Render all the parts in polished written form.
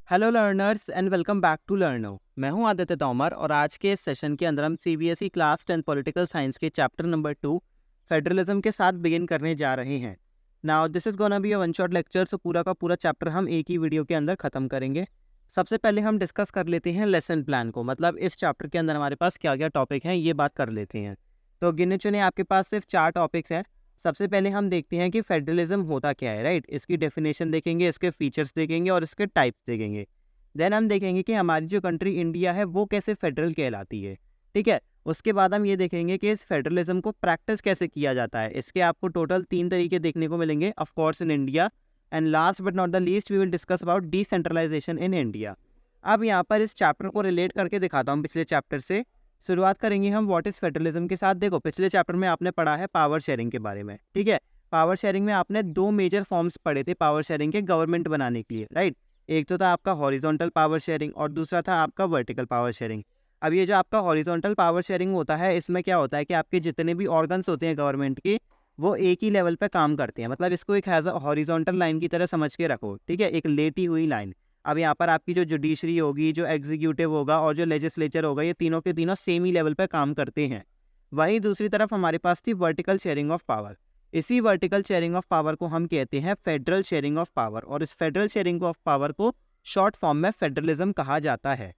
Hello learners and welcome back to Learno. मैं हूं आदित्य तोमर और आज के इस सेशन के अंदर हम सीबीएसई क्लास 10 पॉलिटिकल साइंस के चैप्टर नंबर 2 फेडरलिज्म के साथ बिगिन करने जा रहे हैं। Now this is gonna be a one shot lecture, so पूरा का पूरा चैप्टर हम एक ही वीडियो के अंदर खत्म करेंगे। सबसे पहले हम डिस्कस कर लेते हैं लेसन प्लान को, मतलब इस चैप्टर के अंदर हमारे पास क्या क्या टॉपिक हैं ये बात कर लेते हैं। तो गिने चुने आपके पास सिर्फ 4 टॉपिक्स हैं। सबसे पहले हम देखते हैं कि फेडरलिज्म होता क्या है, राइट। इसकी डेफिनेशन देखेंगे, इसके फीचर्स देखेंगे और इसके टाइप्स देखेंगे। देन हम देखेंगे कि हमारी जो कंट्री इंडिया है वो कैसे फेडरल कहलाती है, ठीक है। उसके बाद हम ये देखेंगे कि इस फेडरलिज्म को प्रैक्टिस कैसे किया जाता है। इसके आपको टोटल 3 तरीके देखने को मिलेंगे, of course in India. And last but not the least we will discuss about decentralisation in India. अब यहाँ पर इस चैप्टर को रिलेट करके दिखाता हूँ पिछले चैप्टर से। शुरुआत करेंगे हम व्हाट इज फेडरलिज्म के साथ। देखो, पिछले चैप्टर में आपने पढ़ा है पावर शेयरिंग के बारे में, ठीक है। पावर शेयरिंग में आपने 2 मेजर फॉर्म्स पढ़े थे पावर शेयरिंग के गवर्नमेंट बनाने के लिए, राइट। एक तो था आपका हॉरिजॉन्टल पावर शेयरिंग और दूसरा था आपका वर्टिकल पावर शेयरिंग। अब ये जो आपका हॉरिजॉन्टल पावर शेयरिंग होता है, इसमें क्या होता है कि आपके जितने भी ऑर्गन्स होते हैं गवर्नमेंट के, वो एक ही लेवल पे काम करते हैं। मतलब इसको एक एज अ हॉरिजॉन्टल लाइन की तरह समझ के रखो, ठीक है, एक लेटी हुई लाइन। अब यहाँ पर आपकी जो जुडिशरी होगी, जो एग्जीक्यूटिव होगा और जो लेजिस्लेचर होगा, ये तीनों के तीनों सेम ही लेवल पे काम करते हैं। वहीं दूसरी तरफ हमारे पास थी वर्टिकल शेयरिंग ऑफ पावर। इसी वर्टिकल शेयरिंग ऑफ पावर को हम कहते हैं फेडरल शेयरिंग ऑफ पावर, और इस फेडरल शेयरिंग ऑफ पावर को शॉर्ट फॉर्म में फेडरलिज्म कहा जाता है।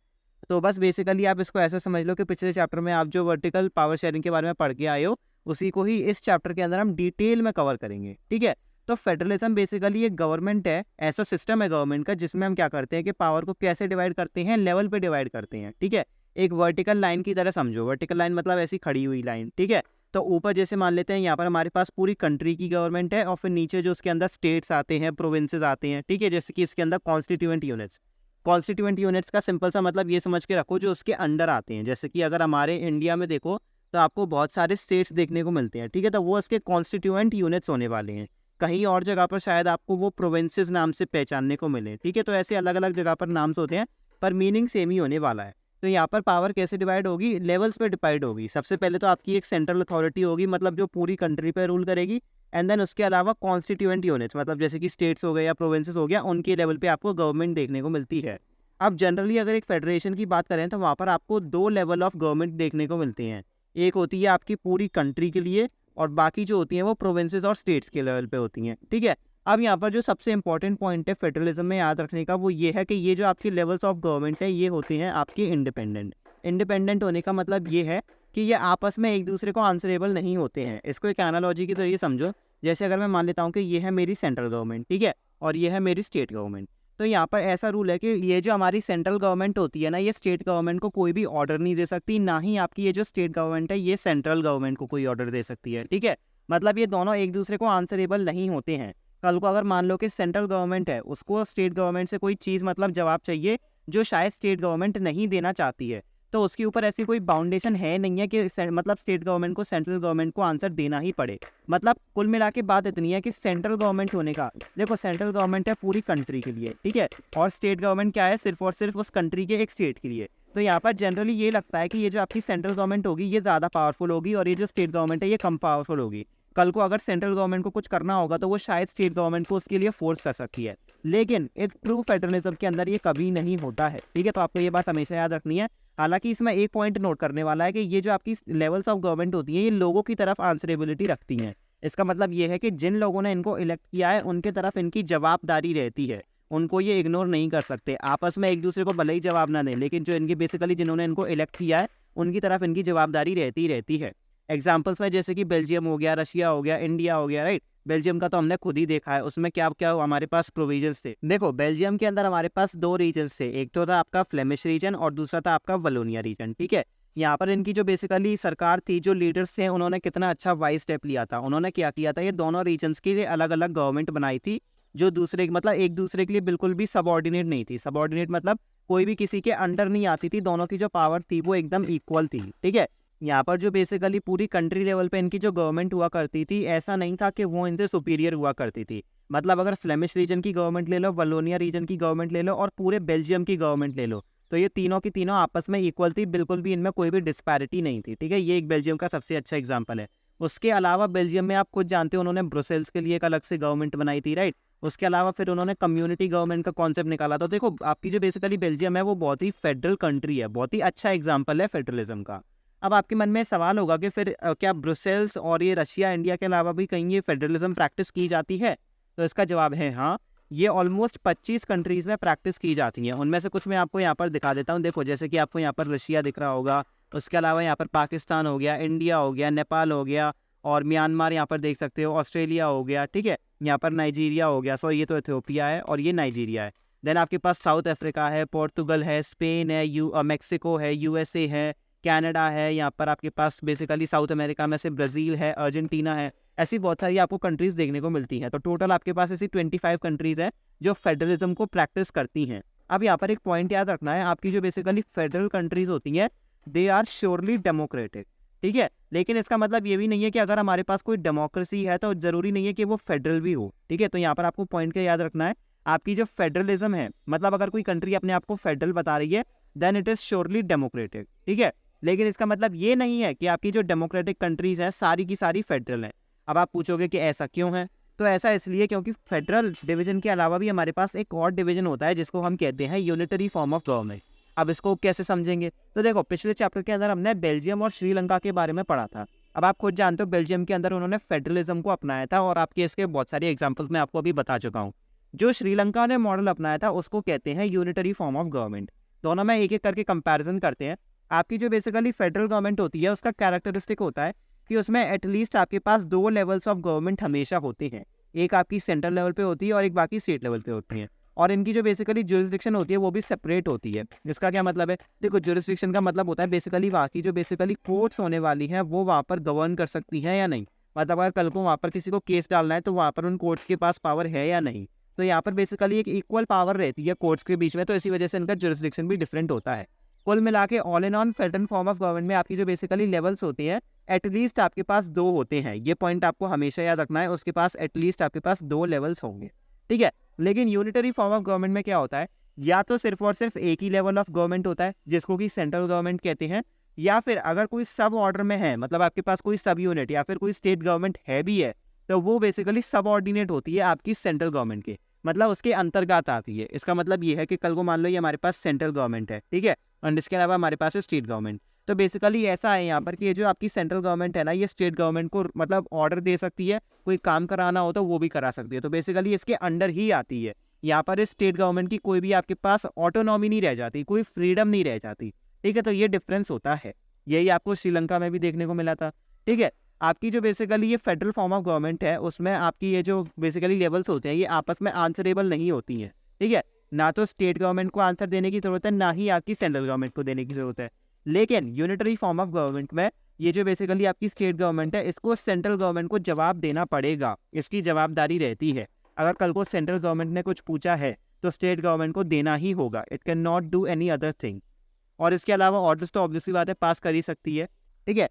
तो बस बेसिकली आप इसको ऐसा समझ लो कि पिछले चैप्टर में आप जो वर्टिकल पावर शेयरिंग के बारे में पढ़ के आए हो, उसी को ही इस चैप्टर के अंदर हम डिटेल में कवर करेंगे, ठीक है। तो फेडरलिज्म बेसिकली एक गवर्नमेंट है, ऐसा सिस्टम है गवर्नमेंट का जिसमें हम क्या करते हैं कि पावर को कैसे डिवाइड करते हैं, लेवल पे डिवाइड करते हैं, ठीक है। एक वर्टिकल लाइन की तरह समझो। वर्टिकल लाइन मतलब ऐसी खड़ी हुई लाइन, ठीक है। तो ऊपर जैसे मान लेते हैं यहाँ पर हमारे पास पूरी कंट्री की गवर्नमेंट है, और फिर नीचे जो उसके अंदर स्टेट्स आते हैं, प्रोविंसेस आते हैं, ठीक है। जैसे कि इसके अंदर कॉन्स्टिट्यूएंट यूनिट्स। कॉन्स्टिट्यूएंट यूनिट्स का सिंपल सा मतलब ये समझ के रखो जो उसके अंडर आते हैं। जैसे कि अगर हमारे इंडिया में देखो तो आपको बहुत सारे स्टेट्स देखने को मिलते हैं, ठीक है। तो वो उसके कॉन्स्टिट्यूएंट यूनिट्स होने वाले हैं। कहीं और जगह पर शायद आपको वो प्रोविंसेस नाम से पहचानने को मिले, ठीक है। तो ऐसे अलग अलग जगह पर नाम्स होते हैं, पर मीनिंग सेम ही होने वाला है। तो यहाँ पर पावर कैसे डिवाइड होगी, लेवल्स पे डिवाइड होगी। सबसे पहले तो आपकी एक सेंट्रल अथॉरिटी होगी, मतलब जो पूरी कंट्री पे रूल करेगी। एंड देन उसके अलावा कॉन्स्टिट्यूएंट यूनिट्स, मतलब जैसे कि स्टेट्स हो गए या प्रोविंसेस हो गया, उनके लेवल पे आपको गवर्नमेंट देखने को मिलती है। अब जनरली अगर एक फेडरेशन की बात करें तो वहाँ पर आपको 2 लेवल ऑफ गवर्नमेंट देखने को मिलते हैं। एक होती है आपकी पूरी कंट्री के लिए, और बाकी जो होती हैं वो प्रोविंसेस और स्टेट्स के लेवल पे होती हैं, ठीक है। अब यहाँ पर जो सबसे इंपॉर्टेंट पॉइंट है फेडरलिज्म में याद रखने का, वो ये है कि ये जो आपकी लेवल्स ऑफ गवर्नमेंट है, ये होती हैं आपकी इंडिपेंडेंट। इंडिपेंडेंट होने का मतलब ये है कि ये आपस में एक दूसरे को आंसरेबल नहीं होते हैं। इसको एक एनालॉजी की तरह समझो। जैसे अगर मैं मान लेता हूँ कि ये है मेरी सेंट्रल गवर्नमेंट, ठीक है, और ये है मेरी स्टेट गवर्नमेंट। तो यहाँ पर ऐसा रूल है कि ये जो हमारी सेंट्रल गवर्नमेंट होती है ना, ये स्टेट गवर्नमेंट को कोई भी ऑर्डर नहीं दे सकती, ना ही आपकी ये जो स्टेट गवर्नमेंट है ये सेंट्रल गवर्नमेंट को कोई ऑर्डर दे सकती है, ठीक है। मतलब ये दोनों एक दूसरे को आंसरेबल नहीं होते हैं। कल को अगर मान लो कि सेंट्रल गवर्नमेंट है, उसको स्टेट गवर्नमेंट से कोई चीज़ मतलब जवाब चाहिए जो शायद स्टेट गवर्नमेंट नहीं देना चाहती है, तो उसके ऊपर ऐसी कोई बाउंडेशन है नहीं है कि मतलब स्टेट गवर्नमेंट को सेंट्रल गवर्नमेंट को आंसर देना ही पड़े। मतलब कुल मिला के बात इतनी है कि सेंट्रल गवर्नमेंट होने का, देखो सेंट्रल गवर्नमेंट है पूरी कंट्री के लिए, ठीक है, और स्टेट गवर्नमेंट क्या है, सिर्फ और सिर्फ उस कंट्री के एक स्टेट के लिए। तो यहाँ पर जनरली ये लगता है कि ये जो आपकी सेंट्रल गवर्नमेंट होगी ये ज़्यादा पावरफुल होगी, और ये जो स्टेट गवर्नमेंट है ये कम पावरफुल होगी। कल को अगर सेंट्रल गवर्नमेंट को कुछ करना होगा तो वो शायद स्टेट गवर्नमेंट को उसके लिए फोर्स कर सकती है। लेकिन एक ट्रू फेडरलिज्म के अंदर ये कभी नहीं होता है, ठीक है। तो आपको ये बात हमेशा याद रखनी है। हालांकि इसमें एक पॉइंट नोट करने वाला है कि ये जो आपकी लेवल्स ऑफ गवर्नमेंट होती है, ये लोगों की तरफ आंसरेबिलिटी रखती हैं। इसका मतलब ये है कि जिन लोगों ने इनको इलेक्ट किया है उनके तरफ इनकी जवाबदारी रहती है। उनको ये इग्नोर नहीं कर सकते। आपस में एक दूसरे को भले ही जवाब ना दें, लेकिन जो इनकी बेसिकली जिन्होंने इनको इलेक्ट किया है उनकी तरफ इनकी जवाबदारी रहती है। एग्जाम्पल्स में जैसे कि बेल्जियम हो गया, रशिया हो गया, इंडिया हो गया, राइट। बेल्जियम का तो हमने खुद ही देखा है, उसमें क्या क्या हमारे पास प्रोविजंस थे। देखो बेल्जियम के अंदर हमारे पास 2 रीजन्स थे, एक तो था आपका फ्लेमिश रीजन और दूसरा था आपका वलोनिया रीजन, ठीक है। यहाँ पर इनकी जो बेसिकली सरकार थी, जो लीडर्स थे, उन्होंने कितना अच्छा वाइज स्टेप लिया था। उन्होंने क्या किया था, ये दोनों रीजन्स के लिए अलग अलग गवर्नमेंट बनाई थी, जो दूसरे मतलब एक दूसरे के लिए बिल्कुल भी सबऑर्डिनेट नहीं थी। सबऑर्डिनेट मतलब कोई भी किसी के अंडर नहीं आती थी, दोनों की जो पावर थी वो एकदम इक्वल थी, ठीक है। यहाँ पर जो बेसिकली पूरी कंट्री लेवल पे इनकी जो गवर्नमेंट हुआ करती थी, ऐसा नहीं था कि वो इनसे सुपीरियर हुआ करती थी। मतलब अगर फ्लेमिश रीजन की गवर्नमेंट ले लो, वलोनिया रीजन की गवर्नमेंट ले लो और पूरे बेल्जियम की गवर्नमेंट ले लो, तो ये तीनों की तीनों आपस में इक्वल थी, बिल्कुल भी इनमें कोई भी डिस्पैरिटी नहीं थी, ठीक है। ये एक बेल्जियम का सबसे अच्छा एग्जाम्पल है। उसके अलावा बेल्जियम में आप खुद जानते हो उन्होंने ब्रुसेल्स के लिए एक अलग से गवर्नमेंट बनाई थी, राइट। उसके अलावा फिर उन्होंने कम्युनिटी गवर्नमेंट का कॉन्सेप्ट निकाला। तो देखो आपकी जो बेसिकली बेल्जियम है वो बहुत ही फेडरल कंट्री है, बहुत ही अच्छा एग्जाम्पल है फेडरलिज्म का। अब आपके मन में सवाल होगा कि फिर क्या ब्रुसेल्स और ये रशिया इंडिया के अलावा भी कहीं ये फेडरलिज्म प्रैक्टिस की जाती है? तो इसका जवाब है हाँ, ये ऑलमोस्ट 25 कंट्रीज़ में प्रैक्टिस की जाती हैं। उनमें से कुछ मैं आपको यहाँ पर दिखा देता हूँ। देखो जैसे कि आपको यहाँ पर रशिया दिख रहा होगा, उसके अलावा यहाँ पर पाकिस्तान हो गया, इंडिया हो गया, नेपाल हो गया और म्यांमार यहाँ पर देख सकते हो, ऑस्ट्रेलिया हो गया, ठीक है। यहाँ पर नाइजीरिया हो गया, सॉरी ये तो इथियोपिया है और ये नाइजीरिया है। देन आपके पास साउथ अफ्रीका है, पोर्तुगल है, स्पेन है, मैक्सिको है, यूएसए है, कनाडा है, यहाँ पर आपके पास बेसिकली साउथ अमेरिका में से ब्राज़ील है, अर्जेंटीना है। ऐसी बहुत सारी आपको कंट्रीज़ देखने को मिलती हैं। तो टोटल आपके पास ऐसी 25 कंट्रीज़ हैं जो फेडरलिज्म को प्रैक्टिस करती हैं। अब यहाँ पर एक पॉइंट याद रखना है, आपकी जो बेसिकली फेडरल कंट्रीज़ होती हैं दे आर श्योरली डेमोक्रेटिक, ठीक है। लेकिन इसका मतलब ये भी नहीं है कि अगर हमारे पास कोई डेमोक्रेसी है तो ज़रूरी नहीं है कि वो फेडरल भी हो, ठीक है। तो यहाँ पर आपको पॉइंट का याद रखना है, आपकी जो फेडरलिज्म है, मतलब अगर कोई कंट्री अपने आप को फेडरल बता रही है then it is surely democratic, ठीक है। लेकिन इसका मतलब ये नहीं है कि आपकी जो डेमोक्रेटिक कंट्रीज़ हैं सारी की सारी फेडरल हैं। अब आप पूछोगे कि ऐसा क्यों है? तो ऐसा इसलिए क्योंकि फेडरल डिवीजन के अलावा भी हमारे पास एक और डिवीजन होता है जिसको हम कहते हैं यूनिटरी फॉर्म ऑफ गवर्नमेंट। अब इसको कैसे समझेंगे? तो देखो पिछले चैप्टर के अंदर हमने बेल्जियम और श्रीलंका के बारे में पढ़ा था। अब आप खुद जानते हो बेल्जियम के अंदर उन्होंने फेडरलिज्म को अपनाया था और आपके इसके बहुत सारे एग्जाम्पल्स मैं आपको अभी बता चुका हूँ। जो श्रीलंका ने मॉडल अपनाया था उसको कहते हैं यूनिटरी फॉर्म ऑफ गवर्नमेंट। दोनों में एक एक करके कंपैरिजन करते हैं। आपकी जो बेसिकली फेडरल गवर्नमेंट होती है उसका कैरेक्टरिस्टिक होता है कि उसमें एटलीस्ट आपके पास 2 लेवल्स ऑफ गवर्नमेंट हमेशा होते हैं। एक आपकी सेंट्रल लेवल पे होती है और एक बाकी स्टेट लेवल पे होती है। और इनकी जो बेसिकली ज्यूरिसडिक्शन होती है वो भी सेपरेट होती है। इसका क्या मतलब है? देखो ज्यूरिसडिक्शन का मतलब होता है बेसिकली वहाँ की जो बेसिकली कोर्ट्स होने वाली हैं वो वहाँ पर गवर्न कर सकती हैं या नहीं। मतलब अगर कल को वहाँ पर किसी को केस डालना है तो वहाँ पर उन कोर्ट्स के पास पावर है या नहीं। तो यहाँ पर बेसिकली एक इक्वल पावर रहती है कोर्ट्स के बीच में, तो इसी वजह से इनका ज्यूरिसडिक्शन भी डिफरेंट होता है। कुल मिला के all in on federal form of government में आपकी जो बेसिकली लेवल्स होती हैं एटलीस्ट आपके पास 2 होते हैं। ये पॉइंट आपको हमेशा याद रखना है, उसके पास एटलीस्ट आपके पास 2 लेवल्स होंगे, ठीक है। लेकिन यूनिटरी फॉर्म ऑफ गवर्नमेंट में क्या होता है, या तो सिर्फ और सिर्फ एक ही लेवल ऑफ गवर्नमेंट होता है जिसको कि सेंट्रल गवर्नमेंट कहते हैं, या फिर अगर कोई सब ऑर्डर में है, मतलब आपके पास कोई सब यूनिट या फिर कोई स्टेट गवर्नमेंट है भी है, तो वो बेसिकली सब ऑर्डिनेट होती है आपकी सेंट्रल गवर्नमेंट के, मतलब उसके अंतर्गत आती है। इसका मतलब ये है कि कल को मान लो ये हमारे पास सेंट्रल गवर्नमेंट है, ठीक है, और इसके अलावा हमारे पास है स्टेट गवर्नमेंट। तो बेसिकली ऐसा है यहाँ पर कि ये जो आपकी सेंट्रल गवर्नमेंट है ना, ये स्टेट गवर्नमेंट को मतलब ऑर्डर दे सकती है, कोई काम कराना हो तो वो भी करा सकती है। तो बेसिकली इसके अंडर ही आती है। यहाँ पर इस स्टेट गवर्नमेंट की कोई भी आपके पास ऑटोनॉमी नहीं रह जाती, कोई फ्रीडम नहीं रह जाती, ठीक है। तो ये डिफरेंस होता है, यही आपको श्रीलंका में भी देखने को मिला था, ठीक है। आपकी जो बेसिकली ये फेडरल फॉर्म ऑफ गवर्नमेंट है उसमें आपकी ये जो बेसिकली लेवल्स होते हैं ये आपस में आंसरेबल नहीं होती हैं, ठीक है। ना तो स्टेट गवर्नमेंट को आंसर देने की जरूरत है, ना ही आपकी सेंट्रल गवर्नमेंट को देने की जरूरत है। लेकिन यूनिटरी फॉर्म ऑफ गवर्नमेंट में ये जो बेसिकली आपकी स्टेट गवर्नमेंट है इसको सेंट्रल गवर्नमेंट को जवाब देना पड़ेगा, इसकी जवाबदारी रहती है। अगर कल को सेंट्रल गवर्नमेंट ने कुछ पूछा है तो स्टेट गवर्नमेंट को देना ही होगा, it can not do any other thing. और इसके अलावा ऑर्डर्स तो ऑब्वियसली बात है पास कर ही सकती है, ठीक है।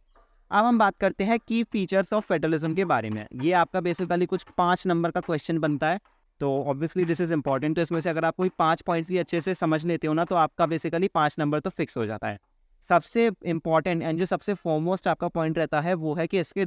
अब हम बात करते हैं की फीचर्स ऑफ फेडरलिज्म के बारे में। ये आपका बेसिकली कुछ 5 नंबर का क्वेश्चन बनता है, तो ऑब्वियसली दिस इज इंपॉर्टेंट। तो इसमें से अगर आप कोई 5 पॉइंट्स भी अच्छे से समझ लेते हो ना तो आपका बेसिकली 5 नंबर तो फिक्स हो जाता है। सबसे इंपॉर्टेंट एंड जो सबसे फॉरमोस्ट आपका पॉइंट रहता है वो है कि इसके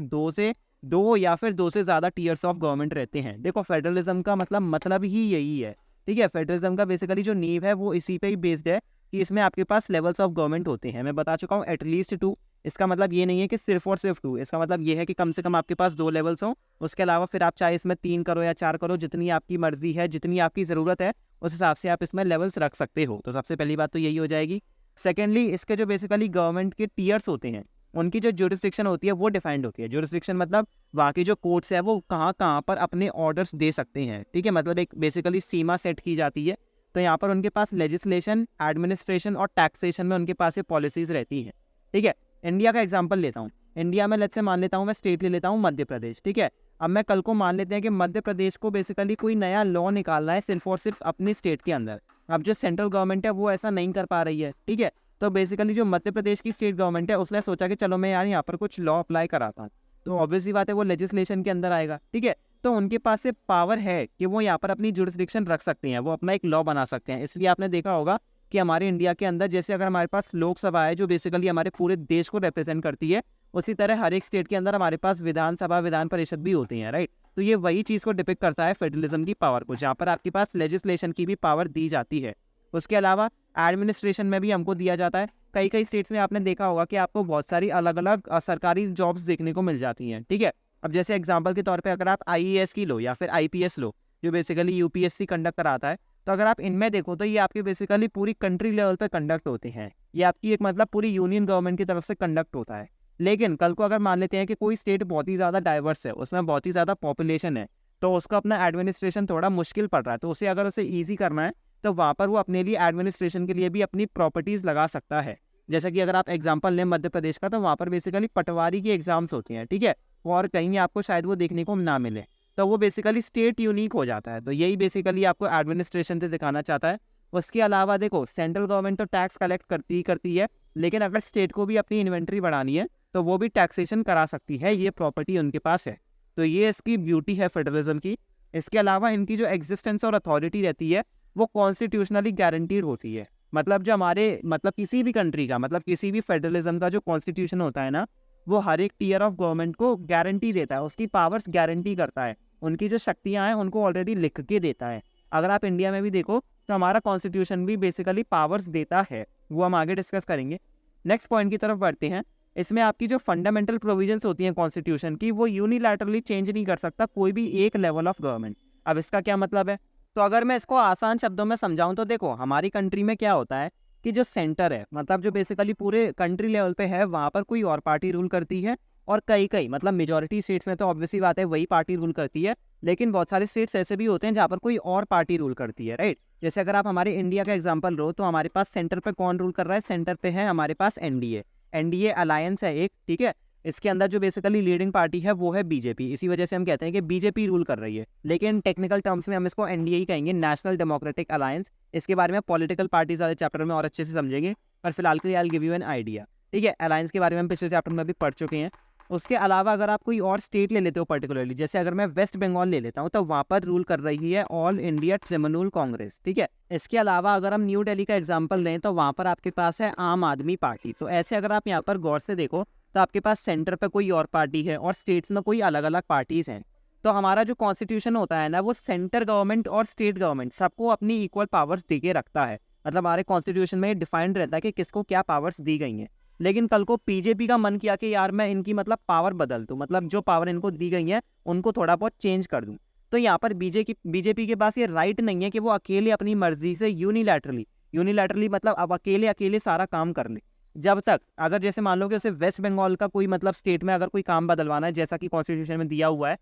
2 या फिर 2 से ज़्यादा टीयर्स ऑफ गवर्नमेंट रहते हैं। देखो फेडरलिज्म का मतलब ही यही है, ठीक है। फेडरलिज्म का बेसिकली जो नींव है वो इसी पे ही बेस्ड है कि इसमें आपके पास लेवल्स ऑफ गवर्नमेंट होते हैं। मैं बता चुका हूँ एटलीस्ट 2। इसका मतलब ये नहीं है कि सिर्फ और सिर्फ 2, इसका मतलब ये है कि कम से कम आपके पास 2 लेवल्स हों। उसके अलावा फिर आप चाहे इसमें 3 करो या 4 करो, जितनी आपकी मर्जी है, जितनी आपकी ज़रूरत है उस हिसाब से आप इसमें लेवल्स रख सकते हो। तो सबसे पहली बात तो यही हो जाएगी। सेकेंडली इसके जो बेसिकली गवर्नमेंट के टीयर्स होते हैं उनकी जो ज्यूरिसडिक्शन होती है वो डिफाइंड होती है। ज्यूरिसडिक्शन मतलब वहाँ की जो कोर्ट्स है वो कहाँ पर अपने ऑर्डर्स दे सकते हैं, ठीक है। मतलब एक बेसिकली सीमा सेट की जाती है। तो यहाँ पर उनके पास लेजिस्लेशन, एडमिनिस्ट्रेशन और टैक्सेशन में उनके पास ये पॉलिसीज़ रहती हैं, ठीक है। इंडिया का एग्जांपल लेता हूँ, इंडिया में लेट्स से मान लेता हूँ मैं स्टेट ले लेता हूँ मध्य प्रदेश, ठीक है। अब मैं कल को मान लेते हैं कि मध्य प्रदेश को बेसिकली कोई नया लॉ निकालना है सिर्फ और सिर्फ अपनी स्टेट के अंदर। अब जो सेंट्रल गवर्नमेंट है वो ऐसा नहीं कर पा रही है, ठीक है। तो बेसिकली जो मध्य प्रदेश की स्टेट गवर्नमेंट है उसने सोचा कि चलो मैं यार यहाँ पर कुछ लॉ अप्लाई कराता हूँ, तो ऑब्वियसली बात है वो लेजिस्लेशन के अंदर आएगा, ठीक है। तो उनके पास से पावर है कि वो यहाँ पर अपनी जुरिसडिक्शन रख सकते हैं, वो अपना एक लॉ बना सकते हैं। इसलिए आपने देखा होगा कि हमारे इंडिया के अंदर जैसे अगर हमारे पास लोकसभा है जो बेसिकली हमारे पूरे देश को रिप्रेजेंट करती है, उसी तरह हर एक स्टेट के अंदर हमारे पास विधानसभा, विधान परिषद भी होती हैं, राइट। तो ये वही चीज़ को डिपिक्ट करता है फेडरलिज्म की पावर को, जहाँ पर आपके पास लेजिस्लेशन की भी पावर दी जाती है। उसके अलावा एडमिनिस्ट्रेशन में भी हमको दिया जाता है। कई कई स्टेट्स में आपने देखा होगा कि आपको बहुत सारी अलग अलग सरकारी जॉब्स देखने को मिल जाती हैं, ठीक है। अब जैसे एग्जांपल के तौर पे अगर आप आईएएस की लो या फिर आईपीएस लो, जो बेसिकली यूपीएससी कंडक्ट कराता है, तो अगर आप इनमें देखो तो ये आपके बेसिकली पूरी कंट्री लेवल पे कंडक्ट होते हैं। ये आपकी एक मतलब पूरी यूनियन गवर्नमेंट की तरफ से कंडक्ट होता है। लेकिन कल को अगर मान लेते हैं कि कोई स्टेट बहुत ही ज़्यादा डाइवर्स है, उसमें बहुत ही ज़्यादा पॉपुलेशन है, तो उसको अपना एडमिनिस्ट्रेशन थोड़ा मुश्किल पड़ रहा है, तो उसे अगर उसे ईजी करना है तो वहाँ पर वो अपने लिए एडमिनिस्ट्रेशन के लिए भी अपनी प्रॉपर्टीज़ लगा सकता है। जैसा कि अगर आप एग्जांपल लें मध्य प्रदेश का, तो वहाँ पर बेसिकली पटवारी की एग्जाम्स होती हैं, ठीक है, और कहीं आपको शायद वो देखने को ना मिले, तो वो बेसिकली स्टेट यूनिक हो जाता है। तो यही बेसिकली आपको एडमिनिस्ट्रेशन से दिखाना चाहता है। उसके अलावा देखो, सेंट्रल गवर्नमेंट तो टैक्स कलेक्ट करती ही करती है, लेकिन अगर स्टेट को भी अपनी इन्वेंट्री बढ़ानी है तो वो भी टैक्सेशन करा सकती है, ये प्रॉपर्टी उनके पास है। तो ये इसकी ब्यूटी है फेडरलिज्म की। इसके अलावा इनकी जो एग्जिस्टेंस और अथॉरिटी रहती है वो कॉन्स्टिट्यूशनली गारंटीड होती है। मतलब जो हमारे मतलब किसी भी कंट्री का मतलब किसी भी फेडरलिज्म का जो कॉन्स्टिट्यूशन होता है ना, वो हर एक टीयर ऑफ गवर्नमेंट को गारंटी देता है, उसकी पावर्स गारंटी करता है, उनकी जो शक्तियाँ हैं उनको ऑलरेडी लिख के देता है। अगर आप इंडिया में भी देखो तो हमारा कॉन्स्टिट्यूशन भी बेसिकली पावर्स देता है, वो हम आगे डिस्कस करेंगे। नेक्स्ट पॉइंट की तरफ बढ़ते हैं। इसमें आपकी जो फंडामेंटल प्रोविजंस होती हैं कॉन्स्टिट्यूशन की, वो यूनिलैटरली चेंज नहीं कर सकता कोई भी एक लेवल ऑफ गवर्नमेंट। अब इसका क्या मतलब है? तो अगर मैं इसको आसान शब्दों में समझाऊं तो देखो, हमारी कंट्री में क्या होता है कि जो सेंटर है, मतलब जो बेसिकली पूरे कंट्री लेवल पे है, वहाँ पर कोई और पार्टी रूल करती है, और कई कई मतलब मेजॉरिटी स्टेट्स में तो ऑब्वियसली बात है वही पार्टी रूल करती है, लेकिन बहुत सारे स्टेट्स ऐसे भी होते हैं जहाँ पर कोई और पार्टी रूल करती है, राइट। जैसे अगर आप हमारे इंडिया का एग्जांपल लो, तो हमारे पास सेंटर पे कौन रूल कर रहा है? सेंटर पे है हमारे पास एनडीए। एनडीए अलायंस है एक, ठीक है। इसके अंदर जो बेसिकली लीडिंग पार्टी है वो है बीजेपी, इसी वजह से हम कहते हैं कि बीजेपी रूल कर रही है, लेकिन टेक्निकल टर्म्स में हम इसको एनडीए ही कहेंगे, नेशनल डेमोक्रेटिक अलायंस। इसके बारे में पॉलिटिकल पार्टीज वाले चैप्टर में और अच्छे से समझेंगे, पर फिलहाल के लिए I will give you an idea, ठीक है। अलायंस के बारे में हम पिछले चैप्टर में भी पढ़ चुके हैं। उसके अलावा अगर आप कोई और स्टेट ले लेते हो पर्टिकुलरली, जैसे अगर मैं वेस्ट बंगाल ले लेता हूँ, तो वहाँ पर रूल कर रही है ऑल इंडिया तृणमूल कांग्रेस, ठीक है। इसके अलावा अगर हम न्यू दिल्ली का एग्जांपल लें, तो वहाँ पर आपके पास है आम आदमी पार्टी। तो ऐसे अगर आप यहाँ पर गौर से देखो तो आपके पास सेंटर पे कोई और पार्टी है और स्टेट्स में कोई अलग अलग पार्टीज हैं। तो हमारा जो कॉन्स्टिट्यूशन होता है ना, वो सेंटर गवर्नमेंट और स्टेट गवर्नमेंट सबको अपनी इक्वल पावर्स दे के रखता है। मतलब हमारे कॉन्स्टिट्यूशन में डिफाइंड रहता है कि किसको क्या पावर्स दी गई हैं। लेकिन कल को बीजेपी का मन किया कि यार मैं इनकी मतलब पावर बदल दूं, मतलब जो पावर इनको दी गई है उनको थोड़ा बहुत चेंज कर दूं, तो यहाँ पर बीजेपी के पास ये राइट नहीं है कि वो अकेले अपनी मर्जी से यूनिलैटरली मतलब अब अकेले सारा काम कर ले। जब तक अगर जैसे मान लो कि उसे वेस्ट बंगाल का कोई मतलब स्टेट में अगर कोई काम बदलवाना है, जैसा कि कॉन्स्टिट्यूशन में दिया हुआ है,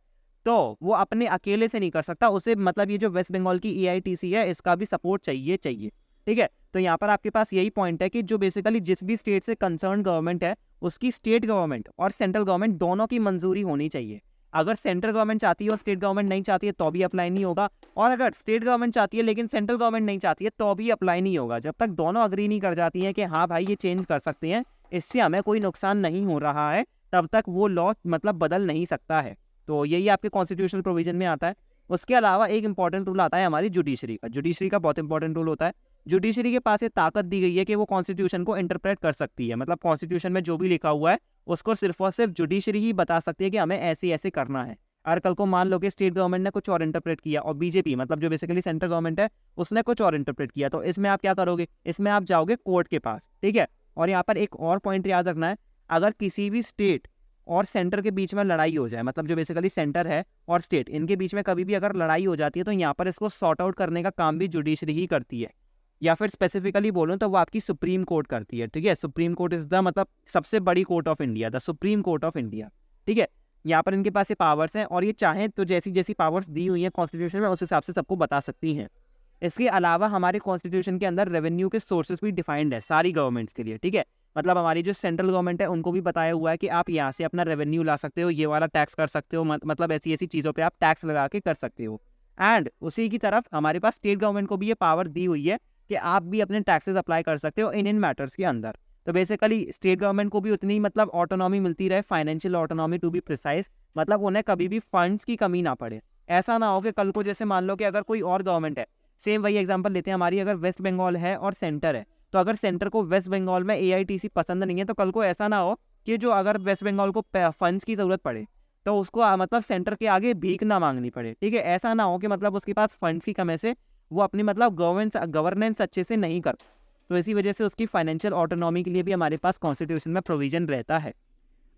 तो वो अपने अकेले से नहीं कर सकता, उसे मतलब ये जो वेस्ट बंगाल की एआईटीसी है इसका भी सपोर्ट चाहिए, ठीक है। तो यहाँ पर आपके पास यही पॉइंट है कि जो बेसिकली जिस भी स्टेट से कंसर्न गवर्नमेंट है, उसकी स्टेट गवर्नमेंट और सेंट्रल गवर्नमेंट दोनों की मंजूरी होनी चाहिए। अगर सेंट्रल गवर्नमेंट चाहती है और स्टेट गवर्नमेंट नहीं चाहती है तो भी अप्लाई नहीं होगा, और अगर स्टेट गवर्नमेंट चाहती है लेकिन सेंट्रल गवर्नमेंट नहीं चाहती है तो भी अप्लाई नहीं होगा। जब तक दोनों अग्री नहीं कर जाती हैं कि हाँ भाई ये चेंज कर सकते हैं, इससे हमें कोई नुकसान नहीं हो रहा है, तब तक वो लॉ मतलब बदल नहीं सकता है। तो यही आपके कॉन्स्टिट्यूशनल प्रोविजन में आता है। उसके अलावा एक इंपॉर्टेंट रूल आता है हमारी जुडिशरी का बहुत इंपॉर्टेंट रूल होता है। जुडिशरी के पास ये ताकत दी गई है कि वो कॉन्स्टिट्यूशन को इंटरप्रेट कर सकती है, मतलब कॉन्स्टिट्यूशन में जो भी लिखा हुआ है उसको सिर्फ और सिर्फ जुडिशरी ही बता सकती है कि हमें ऐसे ऐसे करना है। अगर कल को मान लो कि स्टेट गवर्नमेंट ने कुछ और इंटरप्रेट किया और बीजेपी मतलब जो बेसिकली सेंट्रल गवर्नमेंट है उसने कुछ और इंटरप्रेट किया, तो इसमें आप क्या करोगे? इसमें आप जाओगे कोर्ट के पास, ठीक है। और यहाँ पर एक और पॉइंट याद रखना है, अगर किसी भी स्टेट और सेंटर के बीच में लड़ाई हो जाए, मतलब जो बेसिकली सेंटर है और स्टेट इनके बीच में कभी भी अगर लड़ाई हो जाती है, तो यहाँ पर इसको सॉर्ट आउट करने का काम भी जुडिशरी ही करती है, या फिर स्पेसिफिकली बोलूं तो वो आपकी सुप्रीम कोर्ट करती है, ठीक है। सुप्रीम कोर्ट इज द मतलब सबसे बड़ी court of India, the supreme court of India, ठीक है। यहाँ पर इनके पास ये पावर्स हैं और ये चाहें तो जैसी जैसी पावर्स दी हुई हैं कॉन्स्टिट्यूशन में उस हिसाब से सबको बता सकती हैं। इसके अलावा हमारे कॉन्स्टिट्यूशन के अंदर रेवेन्यू के सोर्सेज भी डिफाइंड है सारी गवर्नमेंट्स के लिए, ठीक है। मतलब हमारी जो सेंट्रल गवर्नमेंट है उनको भी बताया हुआ है कि आप यहाँ से अपना रेवेन्यू ला सकते हो, ये वाला टैक्स कर सकते हो, मतलब ऐसी ऐसी चीज़ों पे आप टैक्स लगा के कर सकते हो। एंड उसी की तरफ हमारे पास स्टेट गवर्नमेंट को भी ये पावर दी हुई है कि आप भी अपने टैक्सेस अप्लाई कर सकते हो इन मैटर्स के अंदर। तो बेसिकली स्टेट गवर्नमेंट को भी उतनी मतलब ऑटोनॉमी मिलती रहे, financial autonomy to be precise, मतलब उन्हें कभी भी फंड्स की कमी ना पड़े। ऐसा ना हो कि कल को जैसे मान लो कि अगर कोई और गवर्नमेंट है, सेम वही एग्जांपल लेते हैं हमारी, अगर वेस्ट बंगाल है और सेंटर है, तो अगर सेंटर को वेस्ट बंगाल में एआईटीसी पसंद नहीं है, तो कल को ऐसा ना हो कि जो अगर वेस्ट बंगाल को फंड्स की ज़रूरत पड़े तो उसको मतलब सेंटर के आगे भीख ना मांगनी पड़े, ठीक है। ऐसा ना हो कि मतलब उसके पास फंड्स की कमी से वो अपनी मतलब गवर्नेंस अच्छे से नहीं कर, तो इसी वजह से उसकी फाइनेंशियल ऑटोनॉमी के लिए भी हमारे पास कॉन्स्टिट्यूशन में प्रोविजन रहता है।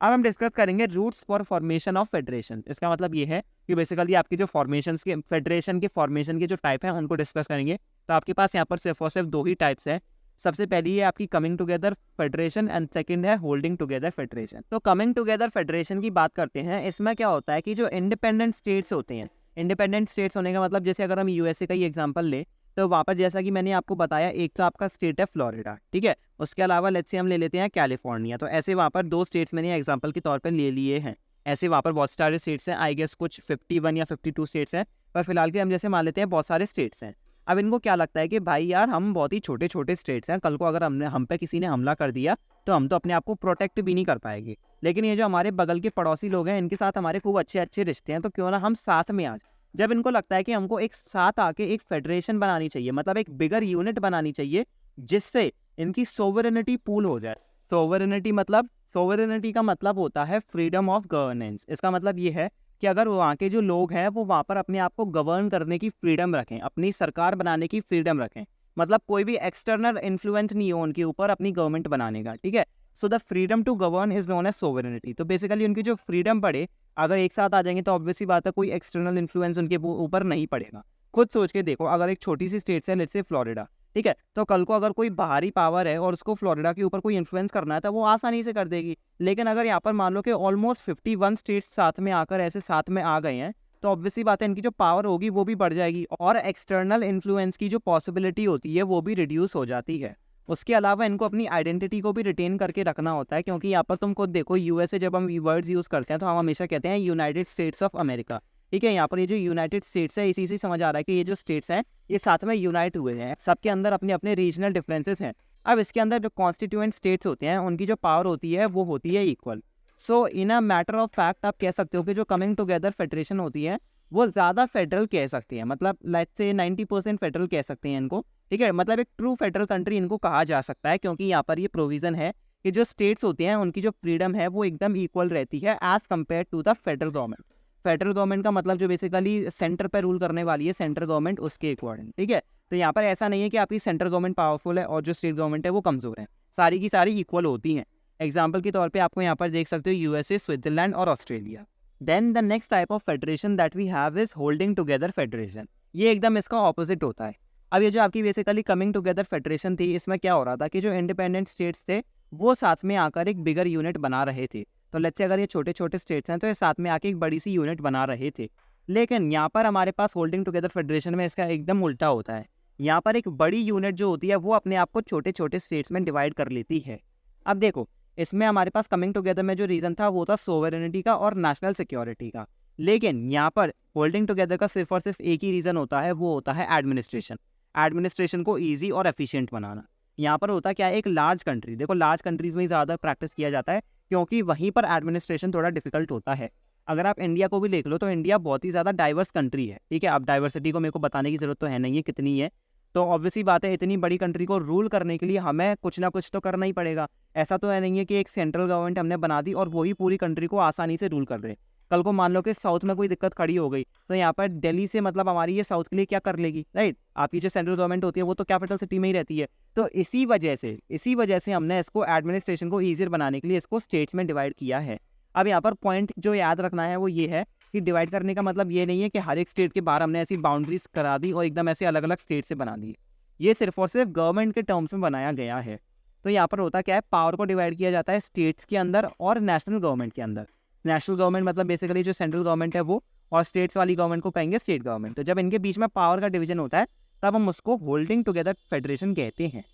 अब हम डिस्कस करेंगे roots for formation of federation. इसका मतलब ये है कि बेसिकली आपकी जो फॉर्मेशन के फेडरेशन के फॉर्मेशन के जो टाइप है उनको डिस्कस करेंगे। तो आपके पास यहाँ पर सिर्फ और सिर्फ दो ही टाइप्स हैं। सबसे पहली है आपकी coming together federation and second है होल्डिंग टुगेदर फेडरेशन। तो कमिंग टुगेदर फेडरेशन की बात करते हैं। इसमें क्या होता है कि जो इंडिपेंडेंट स्टेट्स होते हैं, इंडिपेंडेंट स्टेट्स होने का मतलब जैसे अगर हम यूएसए का ही एग्जांपल ले, तो वहाँ पर जैसा कि मैंने आपको बताया, एक तो आपका स्टेट है फ्लोरिडा, ठीक है। उसके अलावा लेट्स से हम ले लेते हैं कैलिफोर्निया। तो ऐसे वहाँ पर दो स्टेट्स मैंने एग्जांपल के तौर पर ले लिए हैं। ऐसे वहाँ पर बहुत सारे स्टेट्स हैं, आई गेस कुछ 51 या 52 स्टेट्स हैं, पर फिलहाल के हम जैसे मान लेते हैं बहुत सारे स्टेट्स हैं। अब इनको क्या लगता है कि भाई यार हम बहुत ही छोटे छोटे स्टेट्स हैं, कल को अगर हम पे किसी ने हमला कर दिया तो हम तो अपने आप को प्रोटेक्ट भी नहीं कर पाएंगे। लेकिन ये जो हमारे बगल के पड़ोसी लोग हैं इनके साथ हमारे खूब अच्छे अच्छे रिश्ते हैं, तो क्यों ना हम साथ में आ जाए। जब इनको लगता है कि हमको एक साथ आके एक फेडरेशन बनानी चाहिए, मतलब एक बिगर यूनिट बनानी चाहिए जिससे इनकी सोवरेनिटी पूल हो जाए। सोवरेनिटी का मतलब होता है फ्रीडम ऑफ गवर्नेंस। इसका मतलब ये है कि अगर वहाँ के जो लोग हैं वो वहाँ पर अपने आप को गवर्न करने की फ्रीडम रखें, अपनी सरकार बनाने की फ्रीडम रखें, मतलब कोई भी एक्सटर्नल इन्फ्लुएंस नहीं हो उनके ऊपर अपनी गवर्नमेंट बनाने का, ठीक है। So the freedom to govern is known as sovereignty. तो बेसिकली उनकी जो फ्रीडम बढ़े, अगर एक साथ आ जाएंगे तो ऑब्वियसली बात है कोई एक्सटर्नल इन्फ्लुएंस उनके ऊपर नहीं पड़ेगा। खुद सोच के देखो, अगर एक छोटी सी स्टेट है लेट्स से फ्लोरिडा, ठीक है, तो कल को अगर कोई बाहरी पावर है और उसको फ्लोरिडा के ऊपर कोई इन्फ्लुएंस करना है तो वो आसानी से कर देगी। लेकिन अगर यहाँ पर मान लो कि ऑलमोस्ट 51 स्टेट्स साथ में आकर ऐसे साथ में आ गए हैं, तो ऑब्वियसली बात है इनकी जो पावर होगी वो भी बढ़ जाएगी और एक्सटर्नल इन्फ्लुएंस की जो पॉसिबिलिटी होती है वो भी रिड्यूस हो जाती है। उसके अलावा इनको अपनी आइडेंटिटी को भी रिटेन करके रखना होता है, क्योंकि यहाँ पर तुम खुद देखो, यूएसए जब हम वर्ड्स यूज़ करते हैं तो हम हमेशा कहते हैं यूनाइटेड स्टेट्स ऑफ अमेरिका, ठीक है। यहाँ पर ये जो यूनाइटेड स्टेट्स है इसी से समझ आ रहा है कि ये जो स्टेट्स हैं ये साथ में यूनाइट हुए हैं, सबके अंदर अपने अपने रीजनल डिफरेंसेस हैं। अब इसके अंदर जो कॉन्स्टिट्यूएंट स्टेट्स होते हैं उनकी जो पावर होती है वो होती है equal. So in a matter of fact आप कह सकते हो कि जो कमिंग टुगेदर फेडरेशन होती है वो ज़्यादा फेडरल कह सकती है, मतलब लेट्स से 90% फेडरल कह सकते हैं इनको, ठीक है। मतलब एक ट्रू फेडरल कंट्री इनको कहा जा सकता है, क्योंकि यहाँ पर ये प्रोविज़न है कि जो स्टेट्स होते हैं उनकी जो फ्रीडम है वो एकदम इक्वल रहती है as compare to the federal government. Federal government का मतलब जो बेसिकली सेंटर पर रूल करने वाली है सेंट्रल गवर्नमेंट, उसके अकॉर्डिंग, ठीक है। तो यहाँ पर ऐसा नहीं है कि आपकी सेंट्रल गवर्नमेंट पावरफुल है और जो स्टेट गवर्नमेंट है वो कमज़ोर है, सारी की सारी इक्वल होती हैं। एग्जाम्पल के तौर पे आपको यहाँ पर देख सकते हो यूएसए, स्विट्जरलैंड और Australia. Then the next type of federation that we have is holding together federation. ये एकदम इसका ऑपोजिट होता है। अब ये जो आपकी बेसिकली कमिंग टुगेदर फेडरेशन थी, इसमें क्या हो रहा था कि जो इंडिपेंडेंट स्टेट्स थे वो साथ में आकर एक बिगर यूनिट बना रहे थे। तो लेट्स से अगर ये छोटे छोटे स्टेट्स हैं तो ये साथ में आके एक बड़ी सी यूनिट बना रहे थे। लेकिन यहाँ पर हमारे पास होल्डिंग टुगेदर फेडरेशन में इसका एकदम उल्टा होता है। यहाँ पर एक बड़ी यूनिट जो होती है वो अपने आप को छोटे छोटे स्टेट्स में डिवाइड कर लेती है। अब देखो, इसमें हमारे पास कमिंग टुगेदर में जो रीज़न था वो था सोवरेनिटी का और नेशनल सिक्योरिटी का। लेकिन यहाँ पर होल्डिंग टुगेदर का सिर्फ और सिर्फ एक ही रीज़न होता है, वो होता है एडमिनिस्ट्रेशन। एडमिनिस्ट्रेशन को ईजी और एफिशिएंट बनाना। यहाँ पर होता क्या है, एक लार्ज कंट्री, देखो लार्ज कंट्रीज़ में ही ज़्यादा प्रैक्टिस किया जाता है क्योंकि वहीं पर एडमिनिस्ट्रेशन थोड़ा डिफिकल्ट होता है। अगर आप इंडिया को भी देख लो तो इंडिया बहुत ही ज़्यादा डाइवर्स कंट्री है, ठीक है। अब डाइवर्सिटी को मेरे को बताने की ज़रूरत तो है नहीं है कितनी है, तो ऑब्वियसली बात है इतनी बड़ी कंट्री को रूल करने के लिए हमें कुछ ना कुछ तो करना ही पड़ेगा। ऐसा तो है नहीं है कि एक सेंट्रल गवर्नमेंट हमने बना दी और वही पूरी कंट्री को आसानी से रूल कर रहे। कल को मान लो कि साउथ में कोई दिक्कत खड़ी हो गई तो यहाँ पर दिल्ली से मतलब हमारी ये साउथ के लिए क्या कर लेगी, राइट। आपकी जो सेंट्रल गवर्नमेंट होती है वो तो कैपिटल सिटी में ही रहती है। तो इसी वजह से हमने इसको एडमिनिस्ट्रेशन को ईजियर बनाने के लिए इसको स्टेट्स में डिवाइड किया है। अब यहाँ पर पॉइंट जो याद रखना है वो ये है कि डिवाइड करने का मतलब ये नहीं है कि हर एक स्टेट के बाहर हमने ऐसी बाउंड्रीज करा दी और एकदम ऐसे अलग अलग स्टेट से बना दी। ये सिर्फ और सिर्फ गवर्नमेंट के टर्म्स में बनाया गया है। तो यहाँ पर होता क्या है, पावर को डिवाइड किया जाता है स्टेट्स के अंदर और नेशनल गवर्नमेंट के अंदर। नेशनल गवर्नमेंट मतलब बेसिकली जो सेंट्रल गवर्नमेंट है वो, और स्टेट्स वाली गवर्नमेंट को कहेंगे स्टेट गवर्नमेंट। तो जब इनके बीच में पावर का डिवीजन होता है तब हम उसको होल्डिंग टुगेदर फेडरेशन कहते हैं।